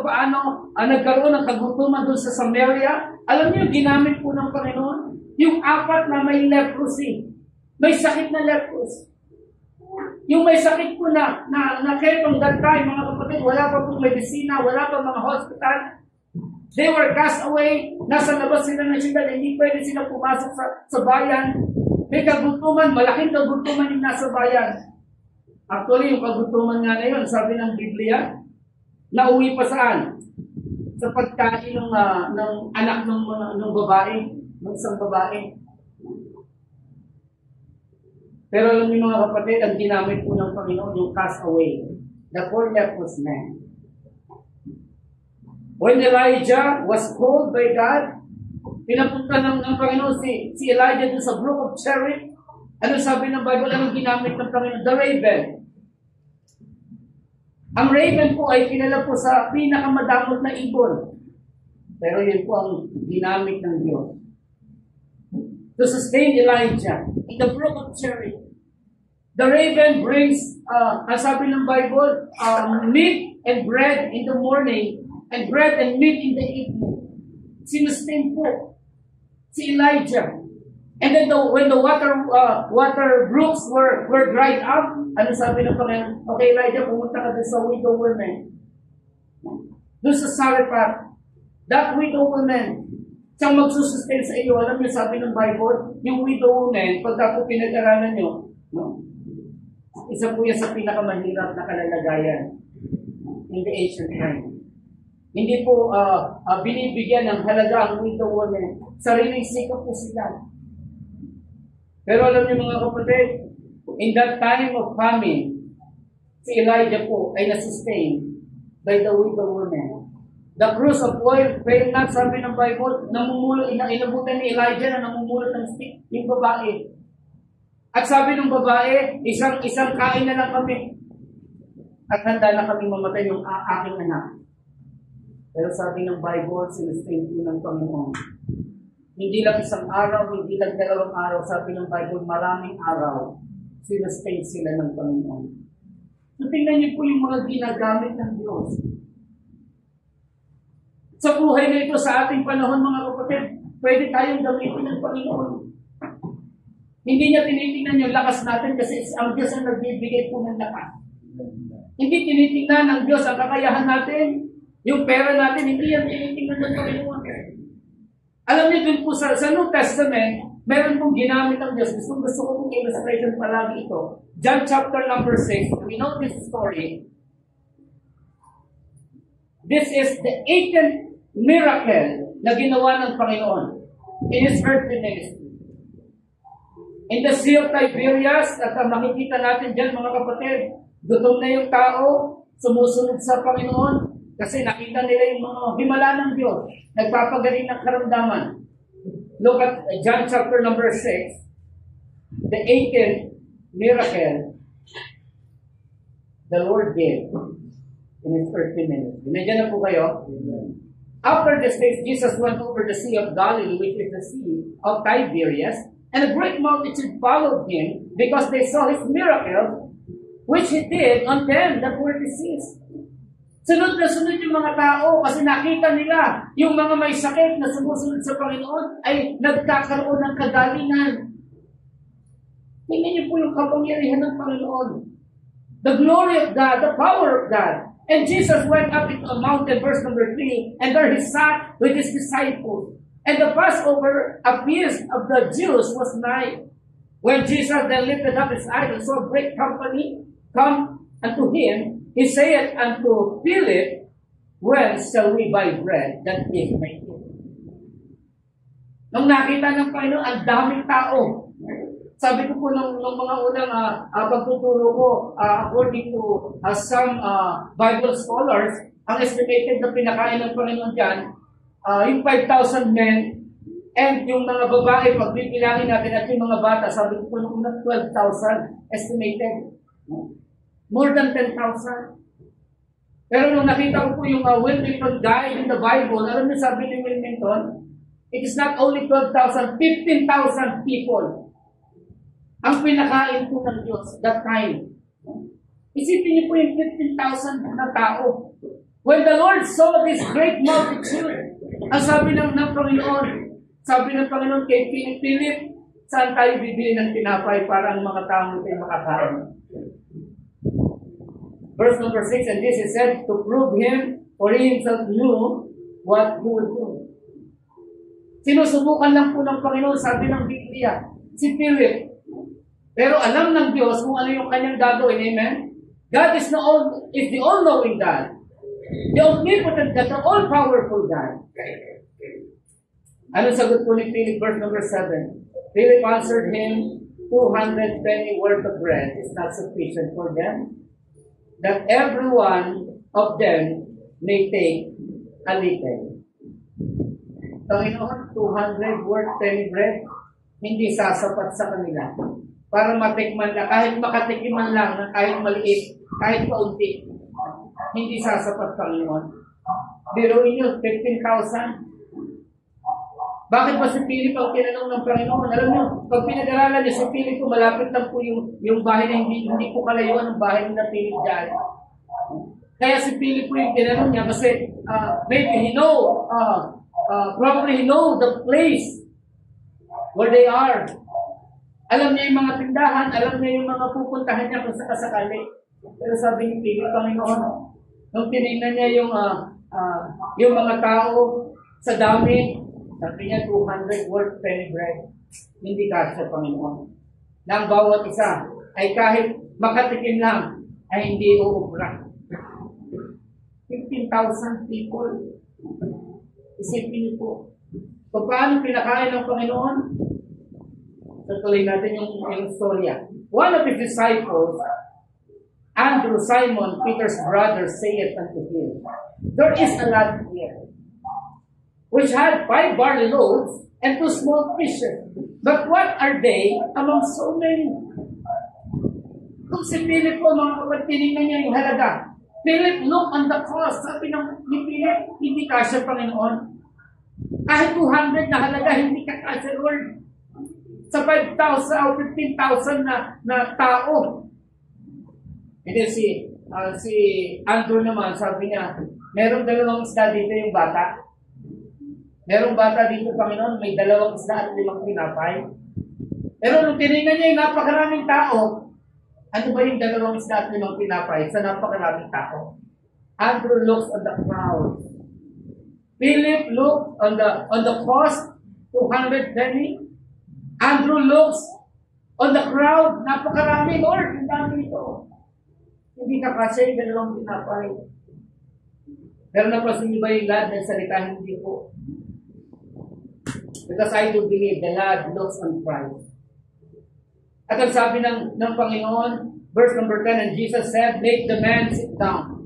paano nagkaroon ng kagutuman doon sa Samaria, alam niyo, ginamit po ng Panginoon yung 4 na may leprosy. May sakit na leprosy. Yung may sakit po na ketong that time, mga kapatid, wala pa pong medisina, wala pa mga hospital. They were cast away. Nasa labas sila ng siyudad, hindi pwede sila pumasok sa bayan. May kagutuman, malaking kagutuman yung nasa bayan. Actually, yung kagutuman nga na yun, sabi ng Biblia, nauwi pa saan? Sa pagkain ng anak ng babae, ng isang babae. Pero alam niyo mga kapatid, ang ginamit po ng Panginoon yung cast away, the 4 leprous men. When Elijah was called by God, pinapunta ng Panginoon si Elijah dun sa brook of Cherith. Ano sabi ng Bible? Anong ginamit ng Panginoon? The raven. Ang raven po ay kilala po sa pinakamadamot na ibon. Pero yun po ang ginamit ng Diyos to sustain Elijah in the brook of Cherith. The raven brings, sabi ng Bible, meat and bread in the morning and bread and meat in the evening. Sinustain po si Elijah. And then when the water brooks were dried up, ano sabi ng Panginoon? Okay, Elijah, pumunta ka doon sa widow woman. Doon sa Sarephat. That widow woman, siyang magsusustain sa iyo. Alam niyo, sabi ng Bible, yung widow woman, pagka po pinag-aralan niyo, no? Isa po yan sa pinakamahirap na kalalagayan in the ancient time. Hindi po binibigyan ng halaga ang widow woman. Sariling sikap po sila. Pero alam niyo mga kapatid, in that time of famine, si Elijah po ay nasustain by the widow woman. The cruse of oil, fail not, sabi ng Bible, inabutan ni Elijah na namumulot ng stick, yung babae. At sabi ng babae, isang kain na lang kami. At handa na kami mamatay yung aking anak. Pero sabi ng Bible, sinustain po ng Panginoon. Hindi lang isang araw, hindi lang 2 araw. Sabi ng Bible, maraming araw, sinustain sila ng Panginoon. So tingnan niyo po yung mga ginagamit ng Diyos. Sa buhay na ito, sa ating panahon mga kapatid, pwede tayong gamitin ng Panginoon. Hindi niya tinitingnan yung lakas natin kasi ang Diyos ang nagbibigay po ng lakas. Hindi tinitingnan ng Diyos ang kakayahan natin, yung pera natin, hindi yan tinitingnan ng Panginoon. Alam niyo dun po sa New Testament, meron pong ginamit ng Diyos. Gusto ko pong illustration palagi ito. John chapter number 6, we know this story. This is the 18th miracle na ginawa ng Panginoon in His earthly ministry. In the Sea of Tiberias, at makikita natin dyan mga kapatid, gutom na yung tao, sumusunod sa Panginoon, kasi nakita nila yung mga himala ng Diyos, nagpapagaling ng karamdaman. Look at John chapter number 6, the 18th miracle the Lord did in His earthly ministry. Nandiyan na po kayo? After this things, Jesus went over the Sea of Galilee, which is the Sea of Tiberias, and a great multitude followed him because they saw his miracles, which he did on them that were diseased. Sunod na sunod yung mga tao kasi nakita nila yung mga may sakit na sumusunod sa Panginoon ay nagkakaroon ng kagalingan. Tingnan niyo po yung kapangyarihan ng Panginoon. The glory of God, the power of God. And Jesus went up into a mountain, verse number 3, and there he sat with his disciples. And the Passover feast of the Jews was nigh. When Jesus then lifted up his eyes and saw a great company come unto him, he saith unto Philip, whence shall we buy bread that he may eat? Nung nakita ng Panginoon, ang daming tao. Sabi ko po nung mga unang pagtuturo ko, according to some Bible scholars, ang estimated na pinakain ng Panginoon dyan, yung 5,000 men, and yung mga babae, pag bibilangin natin at yung mga bata, sabi ko po nung unang 12,000 estimated. More than 10,000. Pero nung nakita ko po yung Wilmington guide in the Bible, alam niyo sabi ni Wilmington, it is not only 12,000, 15,000 people ang pinakain po ng Diyos that time. Isipin niyo po yung 15,000 na tao. When the Lord saw this great multitude, ang sabi ng Panginoon kay Philip, saan tayo bibili ng tinapay para ang mga tao tayo makakain? Verse number 6, and this is said to prove him, for he himself knew what he would do. Sinusubukan lang po ng Panginoon, sabi ng Biblia, si Philip. Pero alam ng Diyos kung ano yung kanyang gagawin. Amen? God is the all-knowing God. The omnipotent God, the all-powerful God. Anong sagot po ni Philip? Verse number 7. Philip answered him, 200 penny worth of bread is not sufficient for them, that every one of them may take a little. Panginoon, 200 worth penny bread, hindi sasapat sa kanila. Para matikman lang, kahit makatikiman lang, kahit maliit, kahit paunti, hindi sasapat, Panginoon. Biruin nyo, 15,000. Bakit ba si Philip ang tinanong ng Panginoon? Alam nyo, pag pinag-aralan niyo si Philip, malapit lang po yung bahay na hindi po kalayuan ng bahay na Philip dyan. Kaya si Philip po yung tinanong niya kasi maybe probably he know the place where they are. Alam niya yung mga tindahan, alam niya yung mga pupuntahan niya kung sakasakali. Pero sabi ni Philip, Panginoon, nung tinignan niya yung mga tao sa dami, sabi niya 200 worth penny bread, hindi kasya, Panginoon. Na ang bawat isa ay kahit makatikim lang, ay hindi uubra. 15,000 people. Isipin niyo po. Paano pinakain ng Panginoon? Tutuloy natin yung storya. One of his disciples, Andrew, Simon, Peter's brother, saith unto him, there is a lad here, which had 5 barley loaves and 2 small fishes. But what are they among so many? Kung si Philip po, mga kapatid, tinignan niya yung halaga. Philip, look on the cost. Sabi ni Philip, hindi kasya, Panginoon. Kahit 200 na halaga, hindi ka kasya, Lord. Sa 5,000 o 15,000 na tao. Hindi si Andrew naman, sabi niya, merong 2 isda dito yung bata. Merong bata dito, Panginoon, may 2 isda at 5 tinapay. Pero nung tinignan niya yung napakaraming tao, ano ba yung 2 isda at 5 tinapay sa napakaraming tao? Andrew looks on the crowd. Philip looked on the cost, 200 penny. Andrew looks on the crowd, napakarami, Lord, ang dami ito. Hindi ka kasi 2 tinapay. Pero napasin niyo ba yung lad ng salita? Hindi po. Because I do believe the lad looks on Christ. At ang sabi ng Panginoon, verse number 10, and Jesus said, make the man sit down.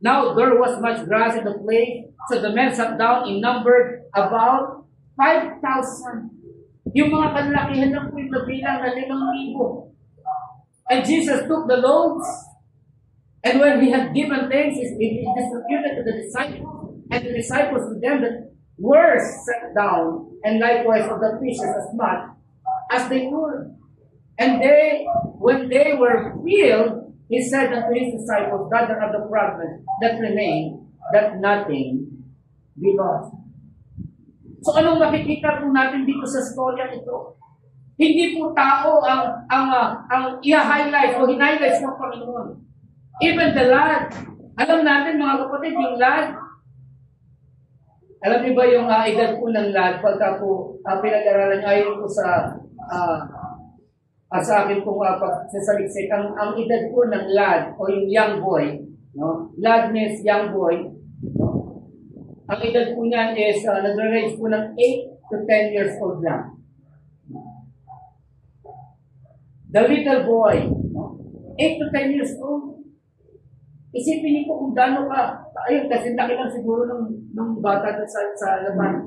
Now there was much grass in the place, so the men sat down in number about 5,000. Yung mga kanlakihan ng po yung nabilang na 5,000. And Jesus took the loaves, and when he had given thanks, he distributed to the disciples, And the disciples to them that were set down, and likewise of the fishes as much as they would. And when they were filled, he said unto his disciples, gather up the fragments that remain, that nothing be lost. So anong makikita po natin dito sa storya ito? Hindi po tao ang i-highlight o hinighlight ng Panginoon. Even the lad. Alam natin mga kapatid, yung lad, alam niyo ba yung edad po ng lad pagka po pinag-aralan ayon po sa akin pong pagsasaliksik, ang edad po ng lad o yung young boy, no? Lad means young boy, no? Ang edad po niyan is nag-range po ng 8 to 10 years old lang. The little boy, no? 8 to 10 years old. Isipin niyo po kung gaano ka, ayun, kasi laki lang siguro ng bata sa laban.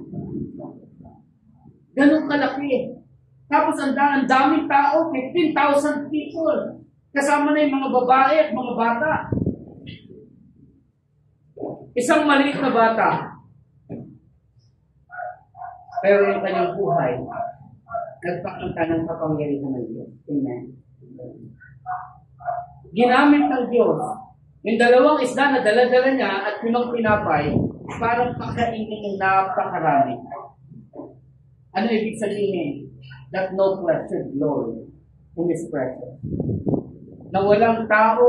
Ganun kalaki. Tapos ang daming tao, 15,000 people. Kasama na yung mga babae at mga bata. Isang maliit na bata. Pero yung kanyang buhay, nagpakita ng kapangyarihan ng Diyos. Amen. Ginamit ng Diyos yung dalawang isda na dala-dala niya at pinong pinapay, parang pakainin ng napakarami. Ano ibig sabihin? That no flesh should glory in His presence. Na walang tao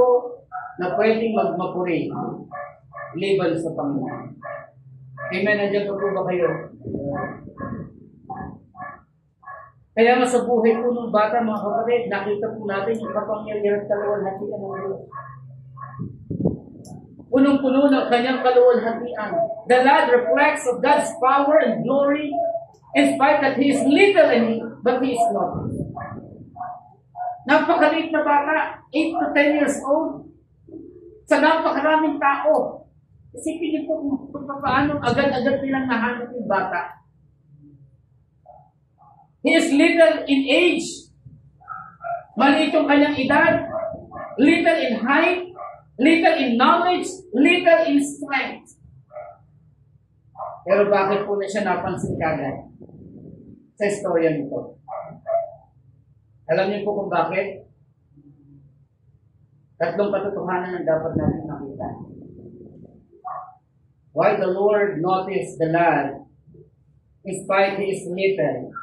na pwedeng magmapuri liban sa Panginoon. Amen. Nandiyan po ba kayo? Kaya nga sa buhay po ng bata, mga kapatid, nakita po natin yung kapangyarihan at kaluwalhatian ng Diyos. Punong-puno ng kanyang kaluwalhatian. The lad reflects of God's power and glory in spite that He is little but He is not. Napakaliit na bata, 8 to 10 years old, sa napakaraming tao. Isipin niyo po kung paano agad-agad nilang nahanap yung bata. He is little in age. Maliit yung kanyang edad. Little in height. Little in knowledge. Little in strength. Pero bakit po na siya napansin kagad sa istorya nito? Alam niyo po kung bakit? Tatlong katotohanan ang dapat natin makita. Why the Lord noticed the lad in spite he is little,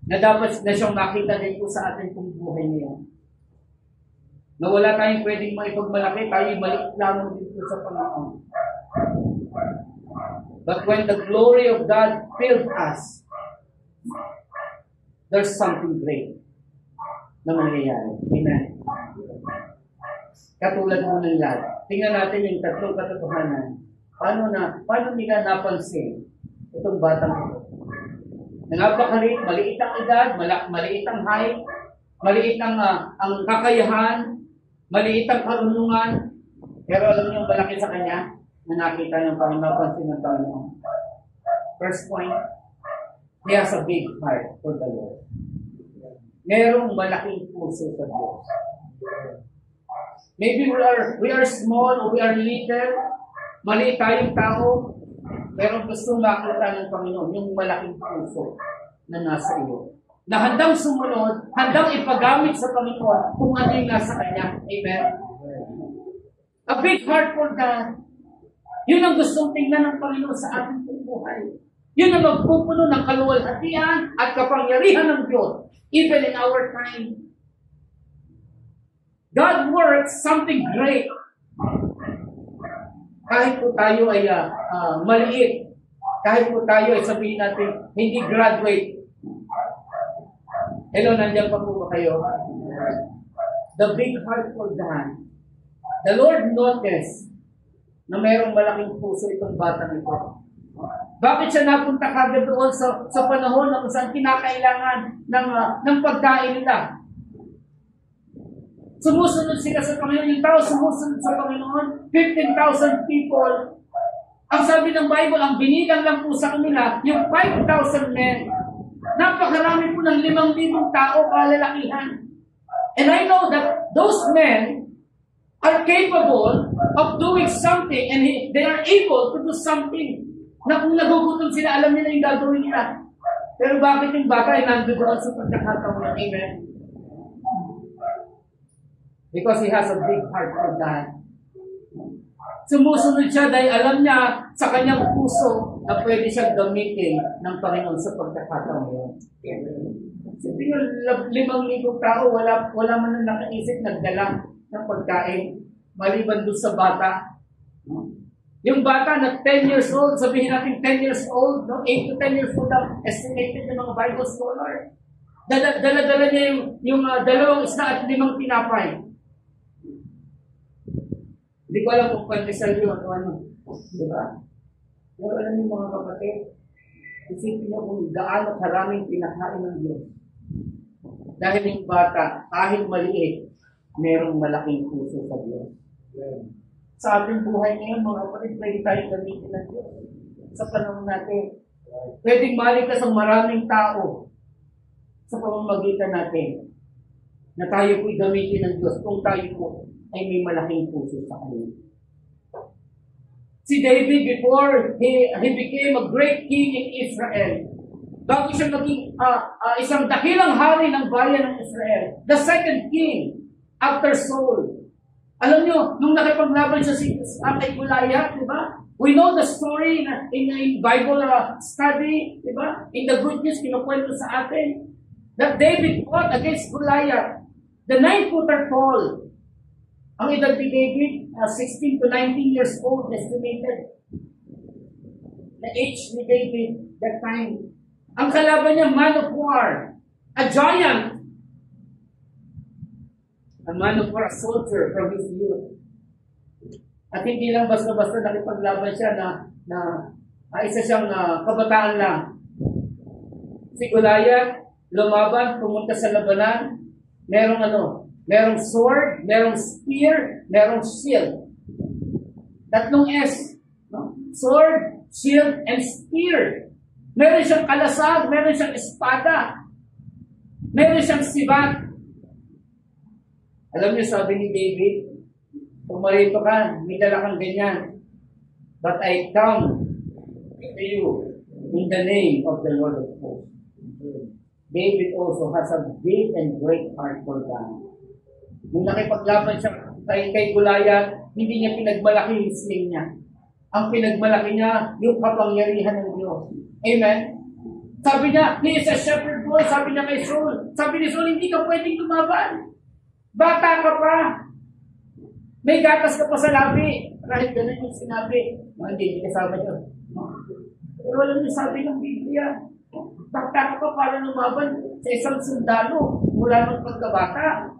na dapat na siyang makita din po sa ating pong buhay ngayon. Na wala tayong pwedeng maipagmalaki, tayo maliit lamang dito sa Panginoon. But when the glory of God filled us, there's something great na mangyayari. Amen. Katulad mo ng lahat. Tingnan natin yung tatlong katotohanan. Paano nila napansin itong batang ito? Napakaliit, maliit ang edad, maliit ang height, maliit ang kakayahan, maliit ang karunungan, pero alam niyo malaki sa kanya na nakita ng Panginoon, napansin ng Panginoon. First point, he has a big heart for the Lord. Merong malaking puso sa Diyos. Maybe we are small or we are little, maliit tayong tao, pero gusto makita ng Panginoon yung malaking puso na nasa iyo. Na handang sumunod, handang ipagamit sa Panginoon kung ano yung nasa Kanya. Amen? A big heart for God. Yun ang gustong tingnan ng Panginoon sa ating buhay. Yun ang magpupuno ng kaluwalhatian at kapangyarihan ng Diyos, even in our time. God works something great. Kahit po tayo ay maliit, kahit po tayo ay sabihin natin, hindi graduate. Hello, nandiyan pa po ba kayo? The big heart for God. The Lord noticed na mayroong malaking puso itong batang ito. Bakit siya napunta kagad doon sa panahon na kung saan kinakailangan ng pagkain nila? Sumusunod sila sa Panginoon. Yung tao sumusunod sa Panginoon. 15,000 people. Ang sabi ng Bible, ang binilang lang po sa kanila, yung 5,000 men. Napakarami po ng 5,000 tao kalalakihan. And I know that those men are capable of doing something and they are able to do something na kung nagugutom sila, alam nila yung gagawin nila. Pero bakit yung bata ay nandoon sa pagkakataon? Amen? Because he has a big heart for God. Sumusunod siya dahil alam niya sa kanyang puso na pwede siyang gamitin ng Panginoon sa pagkakataon yun. Sabi nyo, 5,000 tao, wala man na nakaisip, nagdala ng pagkain, maliban doon sa bata. Yung bata na 10 years old, sabihin natin 10 years old, no? 8 to 10 years old ang estimated ng mga Bible scholar. Dala-dala niya yung 2 isda at 5 tinapay. Hindi ko alam kung pandesal yun o ano. Diba? Pero alam niyo mga kapatid, isipin niyo kung gaano karaming pinakain ng Diyos. Dahil yung bata, kahit maliit, merong malaking puso sa Diyos. Sa ating buhay ngayon, mga kapatid, pwede tayo gamitin ng Diyos. Sa panahon natin, pwedeng maligtas ang maraming tao sa pamamagitan natin na tayo po'y gamitin ng Diyos kung tayo po ay may malaking puso sa Kanya. Si David, before he became a great king in Israel, bago siya maging isang dakilang hari ng bayan ng Israel, the second king after Saul. Alam nyo, nung nakipaglaban siya kay Goliath, di ba? We know the story in Bible study, di ba? In the good news, kinukwento sa atin, that David fought against Goliath. The 9-footer tall. Ang edad ni David, 16 to 19 years old, estimated. The age ni David, that time. Ang kalaban niya, man of war. A giant. A man of war, a soldier from his youth. At hindi lang basta-basta nakipaglaban siya na isa siyang kabataan lang. Si Goliath, lumaban, pumunta sa labanan, merong sword, merong spear, merong shield. Tatlong S. No? Sword, shield, and spear. Meron siyang kalasag, meron siyang espada, meron siyang sibat. Alam niyo, sabi ni David, kung marito ka, may dala kang ganyan. But I come to you in the name of the Lord of hosts. David also has a big and great heart for God. Nung nakipaglaban siya kay Goliath, hindi niya pinagmalaki yung sling niya. Ang pinagmalaki niya, yung kapangyarihan ng Diyos. Amen? Sabi niya, he is a shepherd boy. Sabi niya kay Saul. Sabi ni Saul, hindi ka pwedeng lumaban. Bata ka pa. May gatas ka pa sa labi. Kahit ganun yung sinabi. Hindi kasama niyo. Pero alam niyo, sabi ng Biblia, bata ka pa para lumaban sa isang sundalo mula ng pagkabata.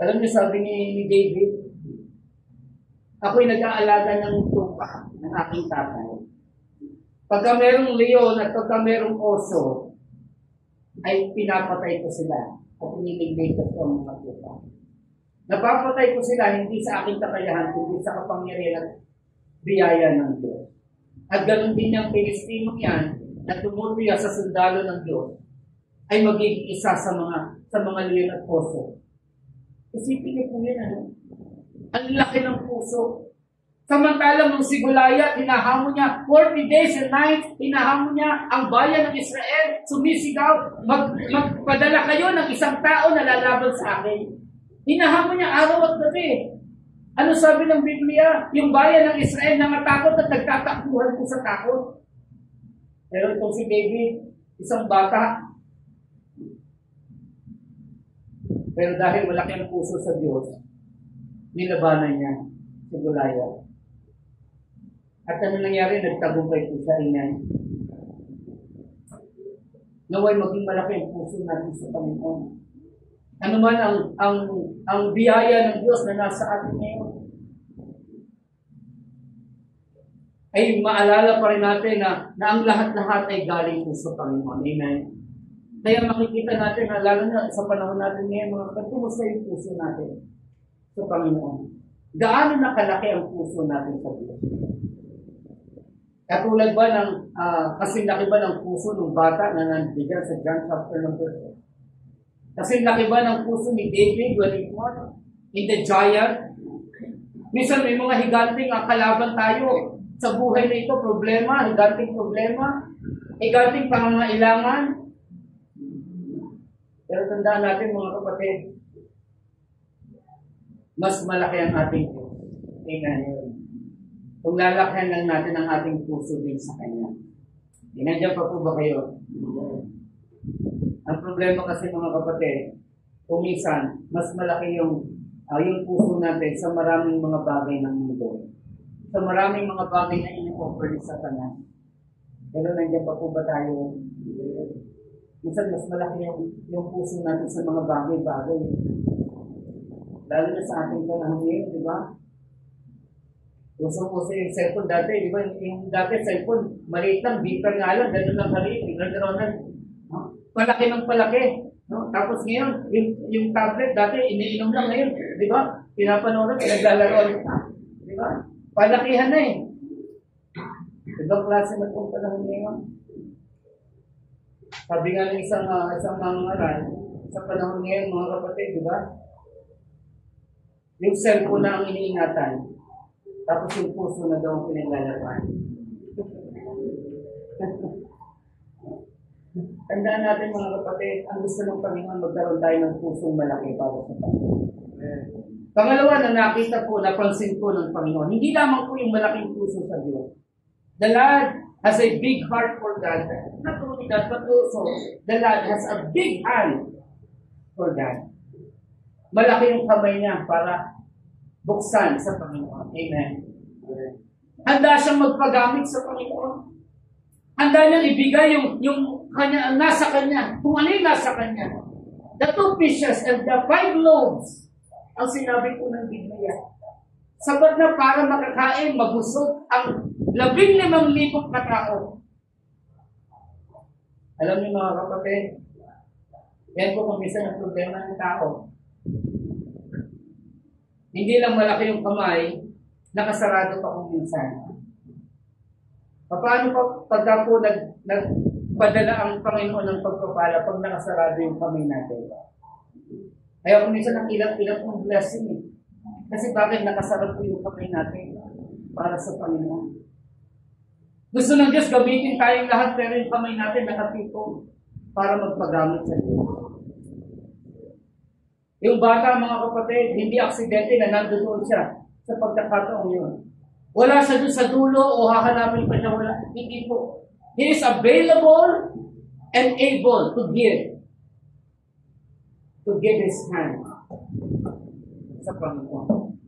Alam niyo, sabi ni David, ako'y nag-aalaga ng tupa ng aking tatay. Pagka merong leon at pagka merong oso, ay pinapatay ko sila at iniligay ko ang mga tupa. Napapatay ko sila hindi sa aking kakayahan, kundi sa kapangyarihan at biyaya ng Diyos. At ganoon din yung Pilistino yan na tumutuya sa sundalo ng Diyos ay magiging isa sa mga leon at oso. Isipin niyo po yan, ano? Ang laki ng puso. Samantalang nung si Goliath, hinahamon niya, 40 days and nights, hinahamon niya ang bayan ng Israel, sumisigaw, magpadala kayo ng isang tao na lalaban sa akin. Hinahamon niya araw at gabi. Ano sabi ng Biblia? Yung bayan ng Israel nangatakot at nagtatakbuhan po sa takot. Pero itong si David, isang bata, pero dahil malaki ang puso sa Diyos, nilabanan niya si Goliath. At ano nangyari? Nagtagumpay po siya. Amen. Naway maging malaki ang puso natin sa Panginoon. Ano man ang biyaya ng Diyos na nasa atin ngayon, ay maalala pa rin natin na ang lahat-lahat ay galing po sa Panginoon. Amen. Kaya makikita natin na lalo na sa panahon natin ngayon, mga kapatid, kumusta yung puso natin sa Panginoon? Gaano na kalaki ang puso natin sa Diyos? Katulad ba kasing laki ba ng puso ng bata na nandiyan sa John chapter number 4? Kasi laki ba ng puso ni David when he fought in the giant? Minsan may mga higanting kalaban tayo sa buhay na ito, problema, higanting pangangailangan. Pero tandaan natin mga kapatid, mas malaki ang ating Diyos. Amen. Kung lalakyan lang natin ang ating puso din sa Kanya. Nandiyan pa po ba kayo? Ang problema kasi mga kapatid, kung minsan, mas malaki yung puso natin sa maraming mga bagay ng mundo. Sa maraming mga bagay na in-offer ni Satanas. Pero nandiyan pa po ba tayo? Minsan mas malaki yung puso natin sa mga bagay-bagay. Lalo na sa ating panahon ngayon, di ba? Puso yung cellphone dati, di ba? Yung dati cellphone, maliit lang, bitter nga lang, gano'n lang maliit, gano'n. Palaki ng palaki. No? Tapos ngayon, yung tablet dati, iniinom lang ngayon, di ba? Pinapanood, pinaglalaro. Di ba? Palakihan na eh. Ibang klase na itong panahon ngayon. Sabi nga ng isang mangaral, sa panahon ngayon, mga kapatid, di ba? Yung cellphone na ang iniingatan. Tapos yung puso na daw ang pinaglalaban. Tandaan natin mga kapatid, ang gusto ng Panginoon, magkaroon tayo ng pusong malaki para sa Panginoon. Pangalawa na nakita po, napansin po ng Panginoon, hindi lamang po yung malaking puso sa Diyos. The Lord has a big heart for God. Not only that, but also, the Lord has a big hand for God. Malaki yung kamay niya para buksan sa Panginoon. Amen. Handa siyang magpagamit sa Panginoon. Handa niyang ibigay yung kanya, nasa kanya. Kung ano yung nasa kanya. The 2 fishes and the 5 loaves, ang sinabi po ng Biblia. Sabat na para makakain, mabusog ang 15,000 katao. Alam niyo mga kapatid, yan po kung minsan ang problema ng tao. Hindi lang malaki yung kamay, nakasarado pa kung minsan. Paano pa pagka po nagpadala ang Panginoon ng pagpapala pag nakasarado yung kamay natin? Kaya kung minsan ang ilang pong blessing eh. Kasi bakit nakasarado po yung kamay natin para sa Panginoon? Gusto ng Diyos gamitin tayong lahat pero yung kamay natin nakatipong para magpagamit sa Diyos. Yung bata, mga kapatid, hindi aksidente na nandoon siya sa pagkakataong yun. Wala siya doon sa dulo o hahanapin pa siya. Wala. Hindi po. He is available and able to give. To give His hand sa Panginoon.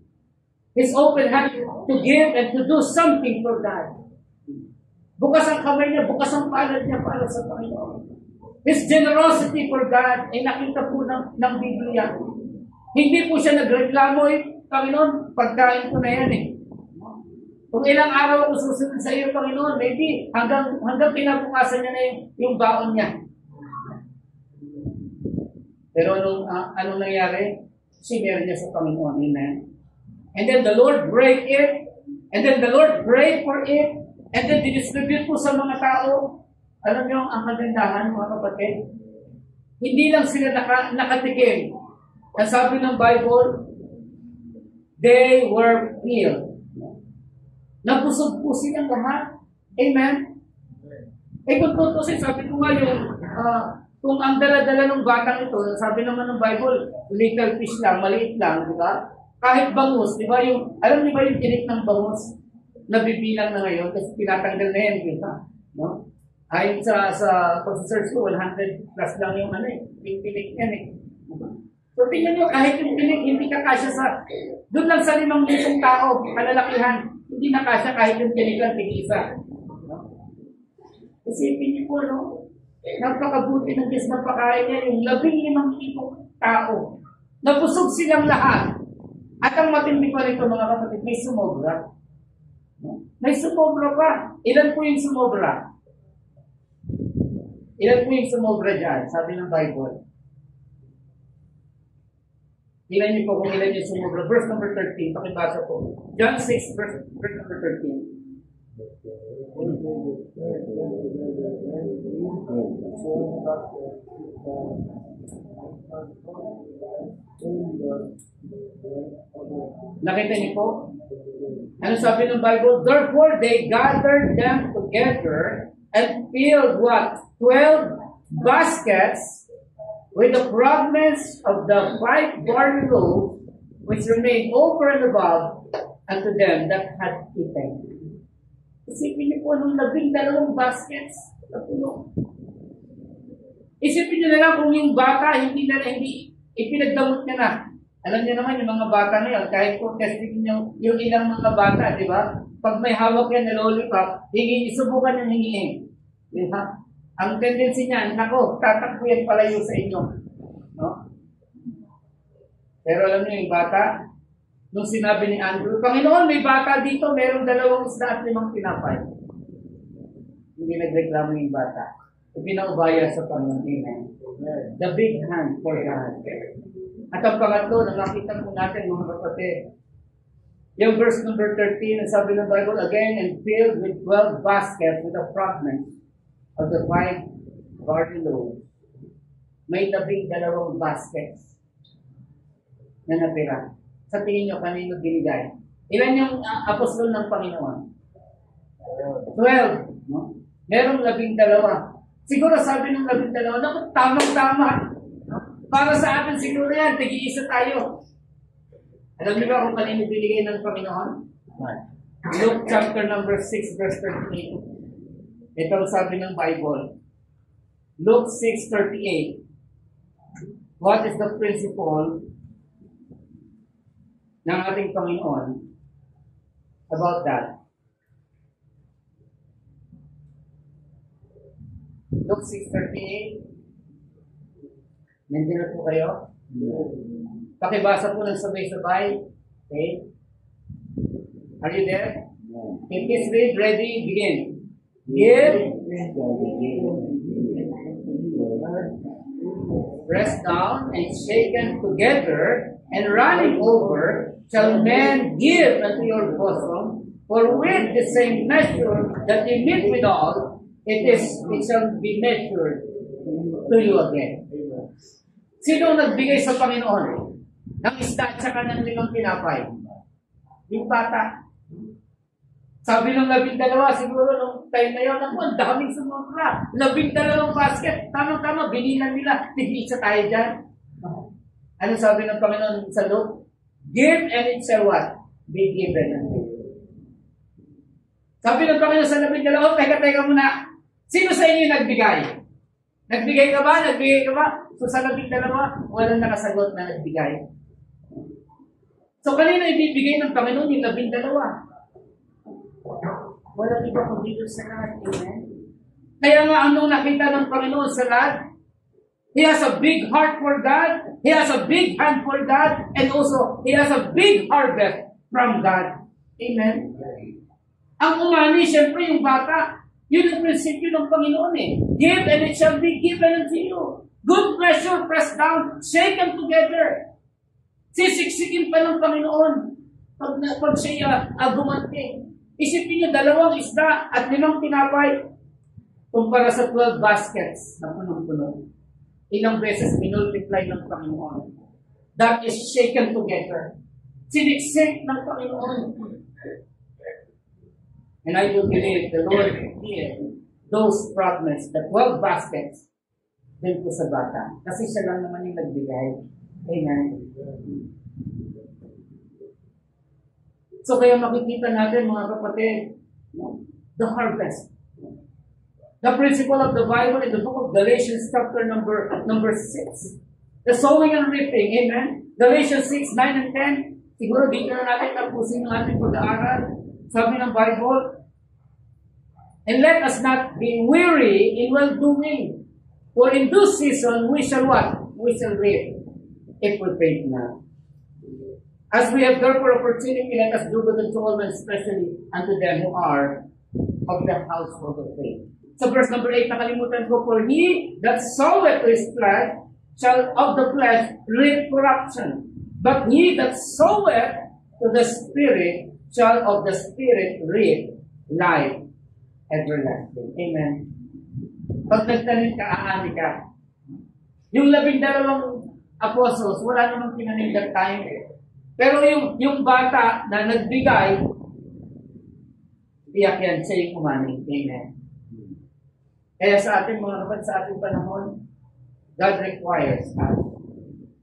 He's open hand to give and to do something for God. Bukas ang kamay niya, bukas ang palad niya para sa Panginoon. His generosity for God ay nakita po ng Biblia. Hindi po siya nagreklamo Panginoon, pagkain ko na yan eh. Kung ilang araw ako susunod sa iyo, Panginoon, maybe hanggang pinabukasan niya na yung baon niya. Pero anong nangyari? Sinare niya sa Panginoon. Amen. And then the Lord break it. And then the Lord prayed for it. And then distribute po sa mga tao. Alam niyo ang kagandahan, mga kapatid? Hindi lang sila nakatikim. Ang sabi ng Bible, they were healed. Nabusog po silang lahat. Amen? Kung tutusin, sabi ko nga kung ang dala-dala ng batang ito, sabi naman ng Bible, little fish lang, maliit lang, di ba? Kahit bangus, di ba alam niyo ba yung tinik ng bangus? Nabibilang na ngayon kasi tinatanggal na yan, di ba? No? Ayon sa pag-search ko, 100 plus lang yung yung tinik yan eh. So tingnan nyo, kahit yung tinik, hindi kakasya doon lang sa 5,000 tao, kalalakihan, hindi nakasya kahit yung tinik lang, tig-isa. Isipin niyo po, no? Napakabuti ng Diyos na pakain niya yung 15,000 tao. Nabusog silang lahat. At ang matindi pa rito mga kapatid, may sumobra. May sumobra pa. Ilan po yung sumobra? Ilan po yung sumobra dyan? Sabi ng Bible. Ilan niyo po kung ilan yung sumobra. Verse number 13. Pakibasa po. John 6, verse number 13. Nakita niyo po? Ano sabi ng Bible? Therefore, they gathered them together and filled what? 12 baskets with the fragments of the 5 barley loaves which remained over and above unto them that had eaten. Isipin niyo po nung 12 baskets na puno. Isipin niyo na lang kung yung bata hindi ipinagdamot niya na. Alam niyo naman yung mga bata na yun, kahit po testing niyo yung ilang mga bata, di ba? Pag may hawak yan na lollipop, isubukan yung hingiin. Di ba? Ang tendency niya, nako, tatakbo yan palayo sa inyo. No? Pero alam niyo yung bata, nung sinabi ni Andrew, Panginoon, may bata dito, merong 2 isda at 5 tinapay. Hindi nagreklamo yung bata. Ipinaubaya sa Panginoon. Amen. The big hand for God. At ang pangatlo, nakakita po natin mga kapatid, yung verse number 13, ang sabi ng Bible, again, and filled with 12 baskets with the fragments of the 5 barley loaves. May 12 baskets na natira. Sa tingin nyo, kanino binigay? Ilan yung apostol ng Panginoon? 12. No? Merong 12. Siguro sabi ng 12, naku, tamang-tama. Para sa atin siguro yan, tig-iisa tayo. Alam niyo ba kung kanino binigay ng Panginoon? Luke chapter number 6 verse 38. Ito ang sabi ng Bible. Luke 6:38. What is the principle ng ating Panginoon about that? Luke 6:38. Nandiyan na po kayo? Pakibasa po ng sabay-sabay. Okay? Are you there? If it's read, ready, begin. Give. Press down and shaken together and running over shall men give unto your bosom, for with the same measure that you meet withal, it shall be measured to you again. Sino nagbigay sa Panginoon ng isda at saka ng 5 tinapay? Yung bata. Sabi ng 12, siguro nung time na yun, ang daming sumubra. 12 basket. Tama-tama, binilan nila. Tig-isa tayo dyan. Ano sabi ng Panginoon sa Luke? Give and it shall what? Be given unto you. Sabi ng Panginoon sa 12, teka muna. Sino sa inyo nagbigay? Nagbigay ka ba? Nagbigay ka ba? So sa 12, walang nakasagot na nagbigay. So kanina ibibigay ng Panginoon yung 12. Walang iba kundi doon sa lahat. Amen? Kaya nga anong nakita ng Panginoon sa lahat? He has a big heart for God. He has a big hand for God. And also, He has a big harvest from God. Amen? Ang umani, siyempre yung bata, yun ang prinsipyo ng Panginoon eh. Give and it shall be given unto you. Good measure, pressed down, shaken together. Sisiksikin pa ng Panginoon pag siya gumanti. Isipin niyo, 2 isda at 5 tinapay kumpara sa 12 baskets na punong-puno. Ilang beses minultiply ng Panginoon. That is shaken together. Siniksik ng Panginoon. And I do believe the Lord gave those fragments, the 12 baskets, din po sa bata. Kasi siya lang naman yung nagbigay. Amen. So kaya makikita natin mga kapatid, the harvest. The principle of the Bible in the book of Galatians chapter number 6. The sowing and reaping. Amen. Galatians 6, 9 and 10. Siguro dito na natin tapusin ang ating pag-aaral. Sabi ng Bible, and let us not be weary in well-doing. For in due season we shall what? We shall reap if we faint not. As we have therefore opportunity, let us do good unto all men, especially unto them who are of the household of faith. So verse number 8, nakalimutan ko, for he that soweth his flesh shall of the flesh reap corruption. But he that soweth to the Spirit shall of the Spirit reap life everlasting. Amen. Pag nagtanim ka, aani ka. Yung 12 apostles, wala namang tinanim that time. Pero yung bata na nagbigay, tiyak yan, siya yung umani. Amen. Kaya sa ating mga kapatid, sa ating panahon, God requires us.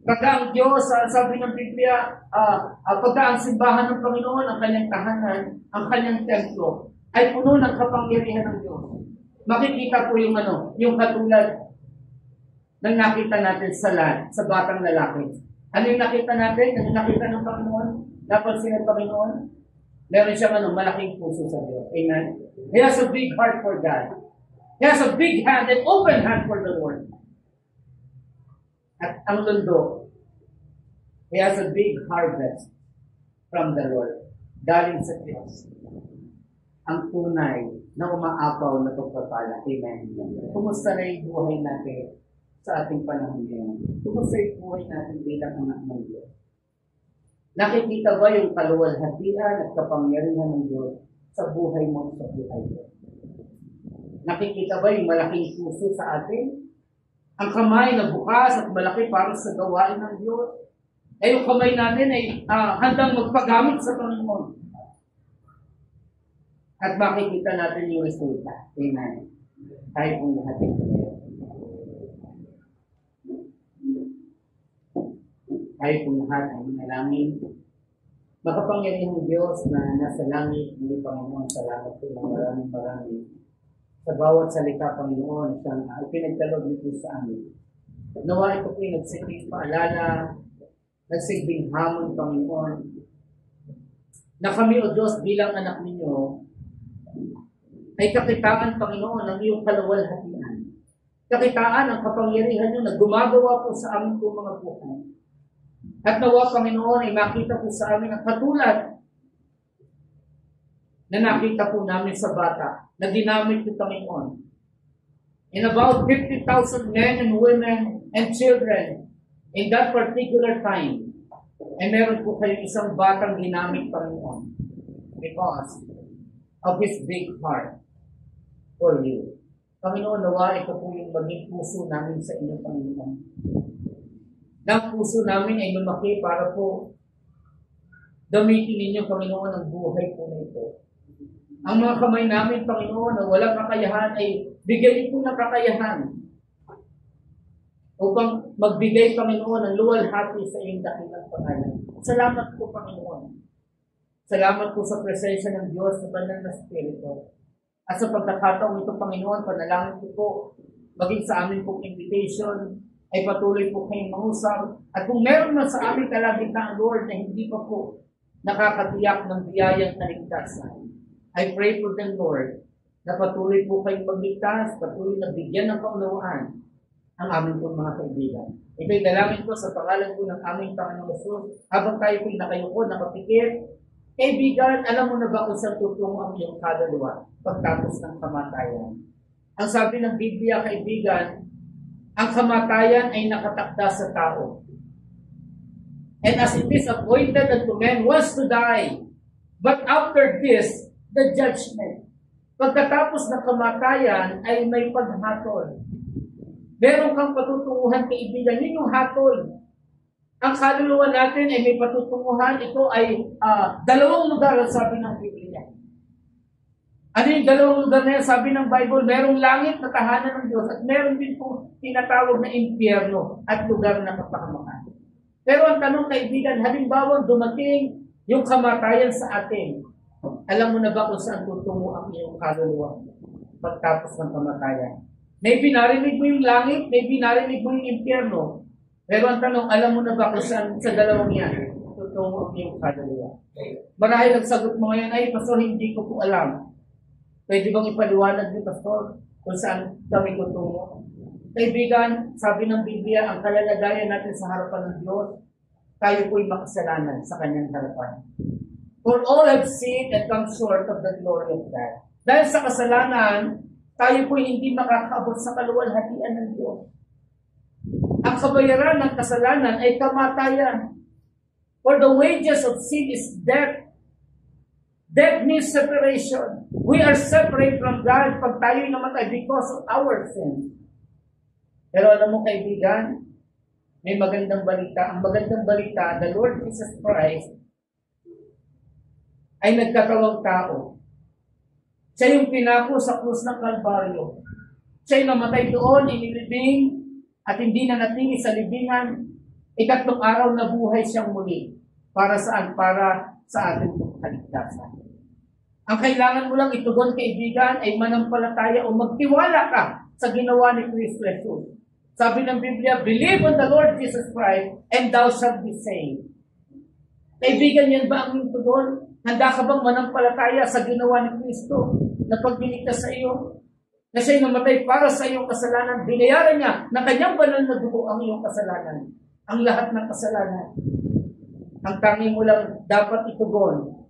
Pagka ang Diyos, sabi ng Biblia, pagka ang simbahan ng Panginoon, ang kanyang tahanan, ang kanyang templo, ay puno ng kapangyarihan ng Diyos. Makikita po yung katulad ng nakita natin sa batang lalaki. Ano yung nakita natin? Ano yung nakita ng Panginoon? Napansin ng Panginoon? Meron siyang malaking puso sa Diyos. Amen? He has a big heart for God. He has a big hand, an open hand for the Lord. At ang lundo, he has a big harvest from the Lord. Galing sa Diyos. Ang tunay na umaapaw na pagpapala. Amen. Kumusta na yung buhay natin sa ating panahon ngayon? Kumusta yung buhay natin bilang anak ng Diyos? Nakikita ba yung kaluwalhatian at kapangyarihan ng Diyos sa buhay mo sa buhay ko? Nakikita ba yung malaking puso sa atin? Ang kamay na bukas at malaki para sa gawain ng Diyos? Yung kamay natin ay handang magpagamit sa Panginoon. At makikita natin yung resulta. Amen. Tayo pong lahat ito. Tayo pong lahat ay manalangin. Makapangyarihang Diyos na nasa langit, hindi Panginoon, salamat po ng maraming sa bawat salita, Panginoon, siyang ipinagdalog niyo po sa amin. Nawa ito po yung nagsilbing paalala, nagsilbing hamon, Panginoon, na kami, O Diyos, bilang anak ninyo, ay kakitaan, Panginoon, ng iyong kaluwalhatian. Kakitaan ang kapangyarihan nyo na gumagawa po sa amin po mga buhay. At nawa, Panginoon, ay makita po sa amin ang katulad na nakita po namin sa bata na ginamit ni Panginoon. In about 50,000 men and women and children in that particular time, ay meron po kayong isang batang ginamit, Panginoon, because of His big heart for you. Panginoon, nawa ito po yung maging puso namin sa inyo, Panginoon. Na puso namin ay lumaki para po gamitin ninyo, Panginoon, ang buhay po na ito. Ang mga kamay namin, Panginoon, na walang kakayahan ay bigyan po ng kakayahan upang magbigay, Panginoon, ng luwalhati sa iyong dakilang pangalan. Salamat po, Panginoon. Salamat po sa presensya ng Diyos sa banal na Espiritu. At sa pagkakataong ito, Panginoon, panalangin ko po, maging sa amin pong invitation, ay patuloy po kayong mangusap. At kung meron man sa amin kalagitnaan, Lord, na hindi pa po nakakatiyak ng biyayang kaligtasan, I pray for them, Lord, na patuloy po kayong magligtas, patuloy na bigyan ng kaunawaan ang aming pong mga kaibigan. Ito'y dalangin ko sa pangalan po ng aming Panginoong Jesus. Habang tayo po'y nakayuko, nakapikit, kaibigan, alam mo na ba kung saan tutungo ang iyong kaluluwa pagtapos ng kamatayan? Ang sabi ng Biblia, kaibigan, ang kamatayan ay nakatakda sa tao. And as it is appointed unto men once to die, but after this, the judgment. Pagkatapos ng kamatayan ay may paghatol. Meron kang patutunguhan, kaibigan. Yun yung hatol. Ang kaluluwa natin ay may patutunguhan. Ito ay dalawang lugar, sabi ng Biblia. Ano yung dalawang lugar na yan? Sabi ng Bible, merong langit na tahanan ng Diyos at meron din po tinatawag na impyerno at lugar na kapahamakan. Pero ang tanong, kaibigan, halimbawa dumating yung kamatayan sa atin. Alam mo na ba kung saan tutungo ang iyong kaluluwa pagtapos ng kamatayan? Maybe narinig mo yung langit, maybe narinig mo yung impyerno. Pero ang tanong, alam mo na ba kung saan sa dalawang yan tutungo ang iyong kaluluwa? Marahil ang sagot mo ngayon ay, Pastor, hindi ko po alam. Pwede bang ipaliwanag ni Pastor kung saan kami tutungo? Kaibigan, sabi ng Biblia, ang kalalagayan natin sa harapan ng Diyos, tayo po'y makasalanan sa kanyang harapan. For all have sinned and come short of the glory of God. Dahil sa kasalanan, tayo po'y hindi makakaabot sa kaluwalhatian ng Diyos. Ang kabayaran ng kasalanan ay kamatayan. For the wages of sin is death. Death means separation. We are separate from God pag tayo'y namatay because of our sin. Pero alam mo, kaibigan, may magandang balita. Ang magandang balita, the Lord Jesus Christ ay nagkatawang tao. Siya yung pinako sa krus ng Kalbaryo. Siya yung namatay doon, inilibing, at hindi na natili sa libingan. Ikatlong araw na buhay siyang muli. Para saan? Para sa ating kaligtasan. Ang kailangan mo lang itugon, kaibigan, ay manampalataya o magtiwala ka sa ginawa ni Kristo Jesus. Sabi ng Biblia, believe on the Lord Jesus Christ and thou shalt be saved. Kaibigan, yan ba ang iyong tugon? Handa ka bang manampalataya sa ginawa ni Kristo na pagbiligtas sa iyo? Na siya'y namatay para sa iyong kasalanan. Binayaran niya na kanyang banal na dugo ang iyong kasalanan. Ang lahat ng kasalanan. Ang tangi mo lang dapat itugon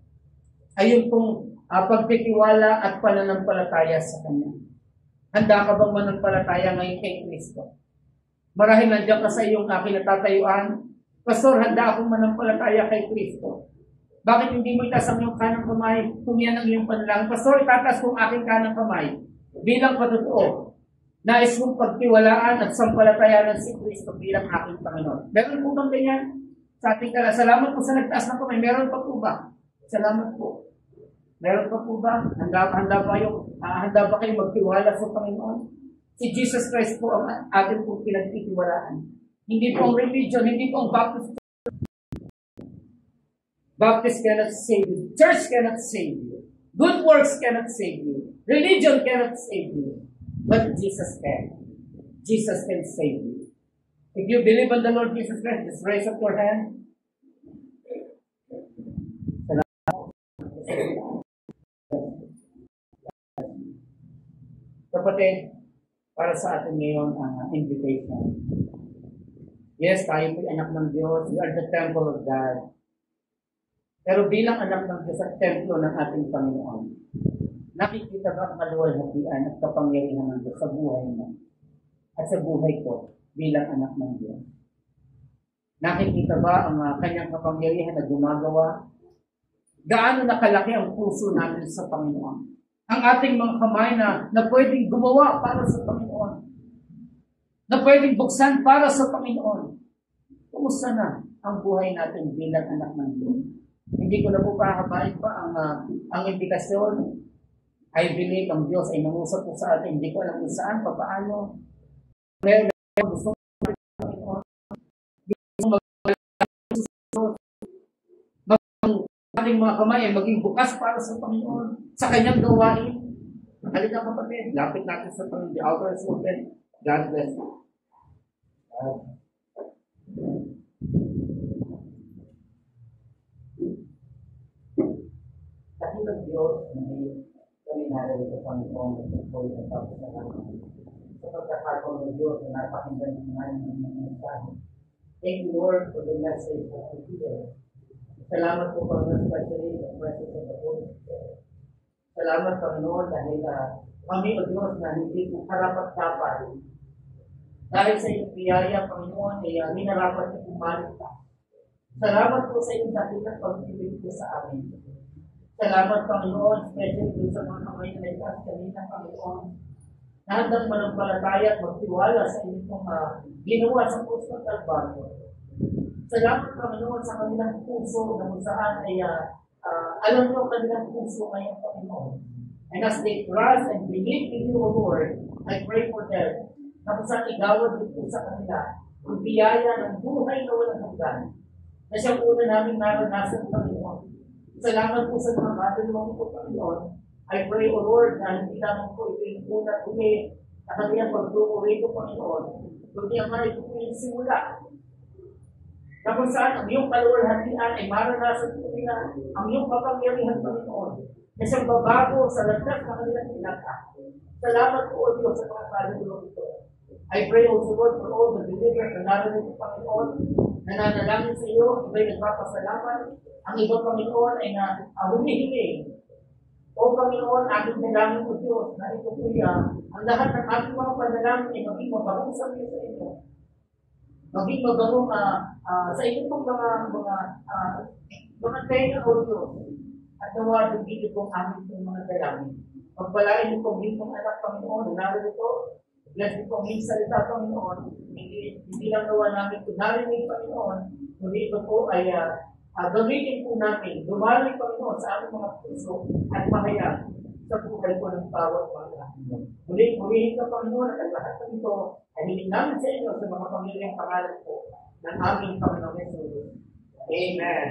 ay yung kung pagtitiwala at pananampalataya sa Kanya. Handa ka bang manampalataya ngayon kay Kristo? Marahil nandiyan ka sa iyong kinatatayuan. Pastor, handa akong manampalataya kay Kristo. Bakit hindi mo itaas ang iyong kanang kamay kung yan ang iyong panalangin? Pastor, itataas kong aking kanang kamay bilang patotoo. Nais mong pagtiwalaan at sampalatayanan si Kristo bilang aking Panginoon. Meron po bang ganyan? Sa ating kala, salamat po sa nagtaas ng kamay. Meron pa po ba? Salamat po. Meron pa po ba? Handa ba kayo magtiwala sa Panginoon? Si Jesus Christ po ang ating pong pinagtitiwalaan. Hindi po ang religion, hindi po ang Baptist. Baptist cannot save you. Church cannot save you. Good works cannot save you. Religion cannot save you. But Jesus can. Jesus can save you. If you believe on the Lord Jesus Christ, just raise up your hand. Kapatid, para sa atin ngayon ang invitation. Yes, tayo po'y anak ng Diyos. We are the temple of God. Pero bilang anak ng Diyos at templo ng ating Panginoon, nakikita ba ang kaluwalhatian at kapangyarihan ng Diyos sa buhay mo at sa buhay ko bilang anak ng Diyos? Nakikita ba ang kanyang kapangyarihan na gumagawa? Gaano nakalaki ang puso natin sa Panginoon? Ang ating mga kamay na pwedeng gumawa para sa Panginoon. Na pwedeng buksan para sa Panginoon. Kumusta na ang buhay natin bilang anak ng Diyos? Hindi ko na po pahabain pa ang indikasyon. I believe ang Diyos ay nangusap po sa atin. Hindi ko alam kung saan, paano. Meron gusto ng Panginoon. Ating mga kamay ay maging bukas para sa Panginoon, sa kanyang gawain. Halika kapatid, lapit natin sa Panginoon. The altar is open. God bless you. Dakilang Diyos, kami narito sa Panginoon at sa Panginoon at tapos na namin. Sa pagkakataon ng Diyos na napakinggan ng mga mensahe. Thank you, Lord, for the message of the people. Salamat po, Panginoon, especially the presence of the Holy Spirit. Salamat, Panginoon, dahil kami, O Diyos, na hindi po karapat-dapat. Dahil sa iyong biyaya, Panginoon, ay minarapat na pumalit ka. Salamat po sa iyong dakit at pag-ibig po sa amin. Salamat, Panginoon, especially po sa mga kamay na naitas kanina, Panginoon. Nahandang manampalataya at magtiwala sa inyong ginawa sa puso ng Kalbaryo. Salamat, Panginoon, sa kanilang puso na kung saan ay alam nyo kanilang puso ngayon, Panginoon. And as they trust and believe in you, O Lord, I pray for them na kung saan igawad din po sa kanila ang biyaya ng buhay na walang hanggan na siyang una namin naranasan, Panginoon. Salamat po sa mga kaluluwa po, Panginoon. I pray, O Lord, na hindi lamang po ito yung una kundi na kanilang pagtungo rito, Panginoon. Kundi ang mga ito po yung simula. Na kung saan ang iyong kaluwalhatian ay maranasan po nila ang iyong kapangyarihan, Panginoon, na siyang babago sa landas na kanilang pinaka. Salamat po, O Diyos, sa mga kaluluwa ito. I pray also, Lord, for all the believers na narinig po, Panginoon, na nanalangin sa iyo, iba'y nagpapasalamat. Ang iba, Panginoon, ay humihiling. O Panginoon, aking dalangin o Diyos, na ito po ang lahat ng ating mga panalangin ay maging mabagong sa inyo. Maging mabango sa inyo pong mga tenga o Diyos at nawagin dito pong aming pong mga dalangin. Pagpalain mo pong yung anak, Panginoon, na narito Bless niyo po ang inyong salita, Panginoon. Hindi lang gawa namin ito narinig, Panginoon, kundi ito po ay gamitin po namin. Dumali, Panginoon, sa aming mga puso at mahayag sa buhay po ng bawat mga. Muli, purihin ka, Panginoon, at ang lahat ng ito ay hiling namin sa inyo sa mga pamilyang pangalan po ng aming Panginoon Jesus. Amen.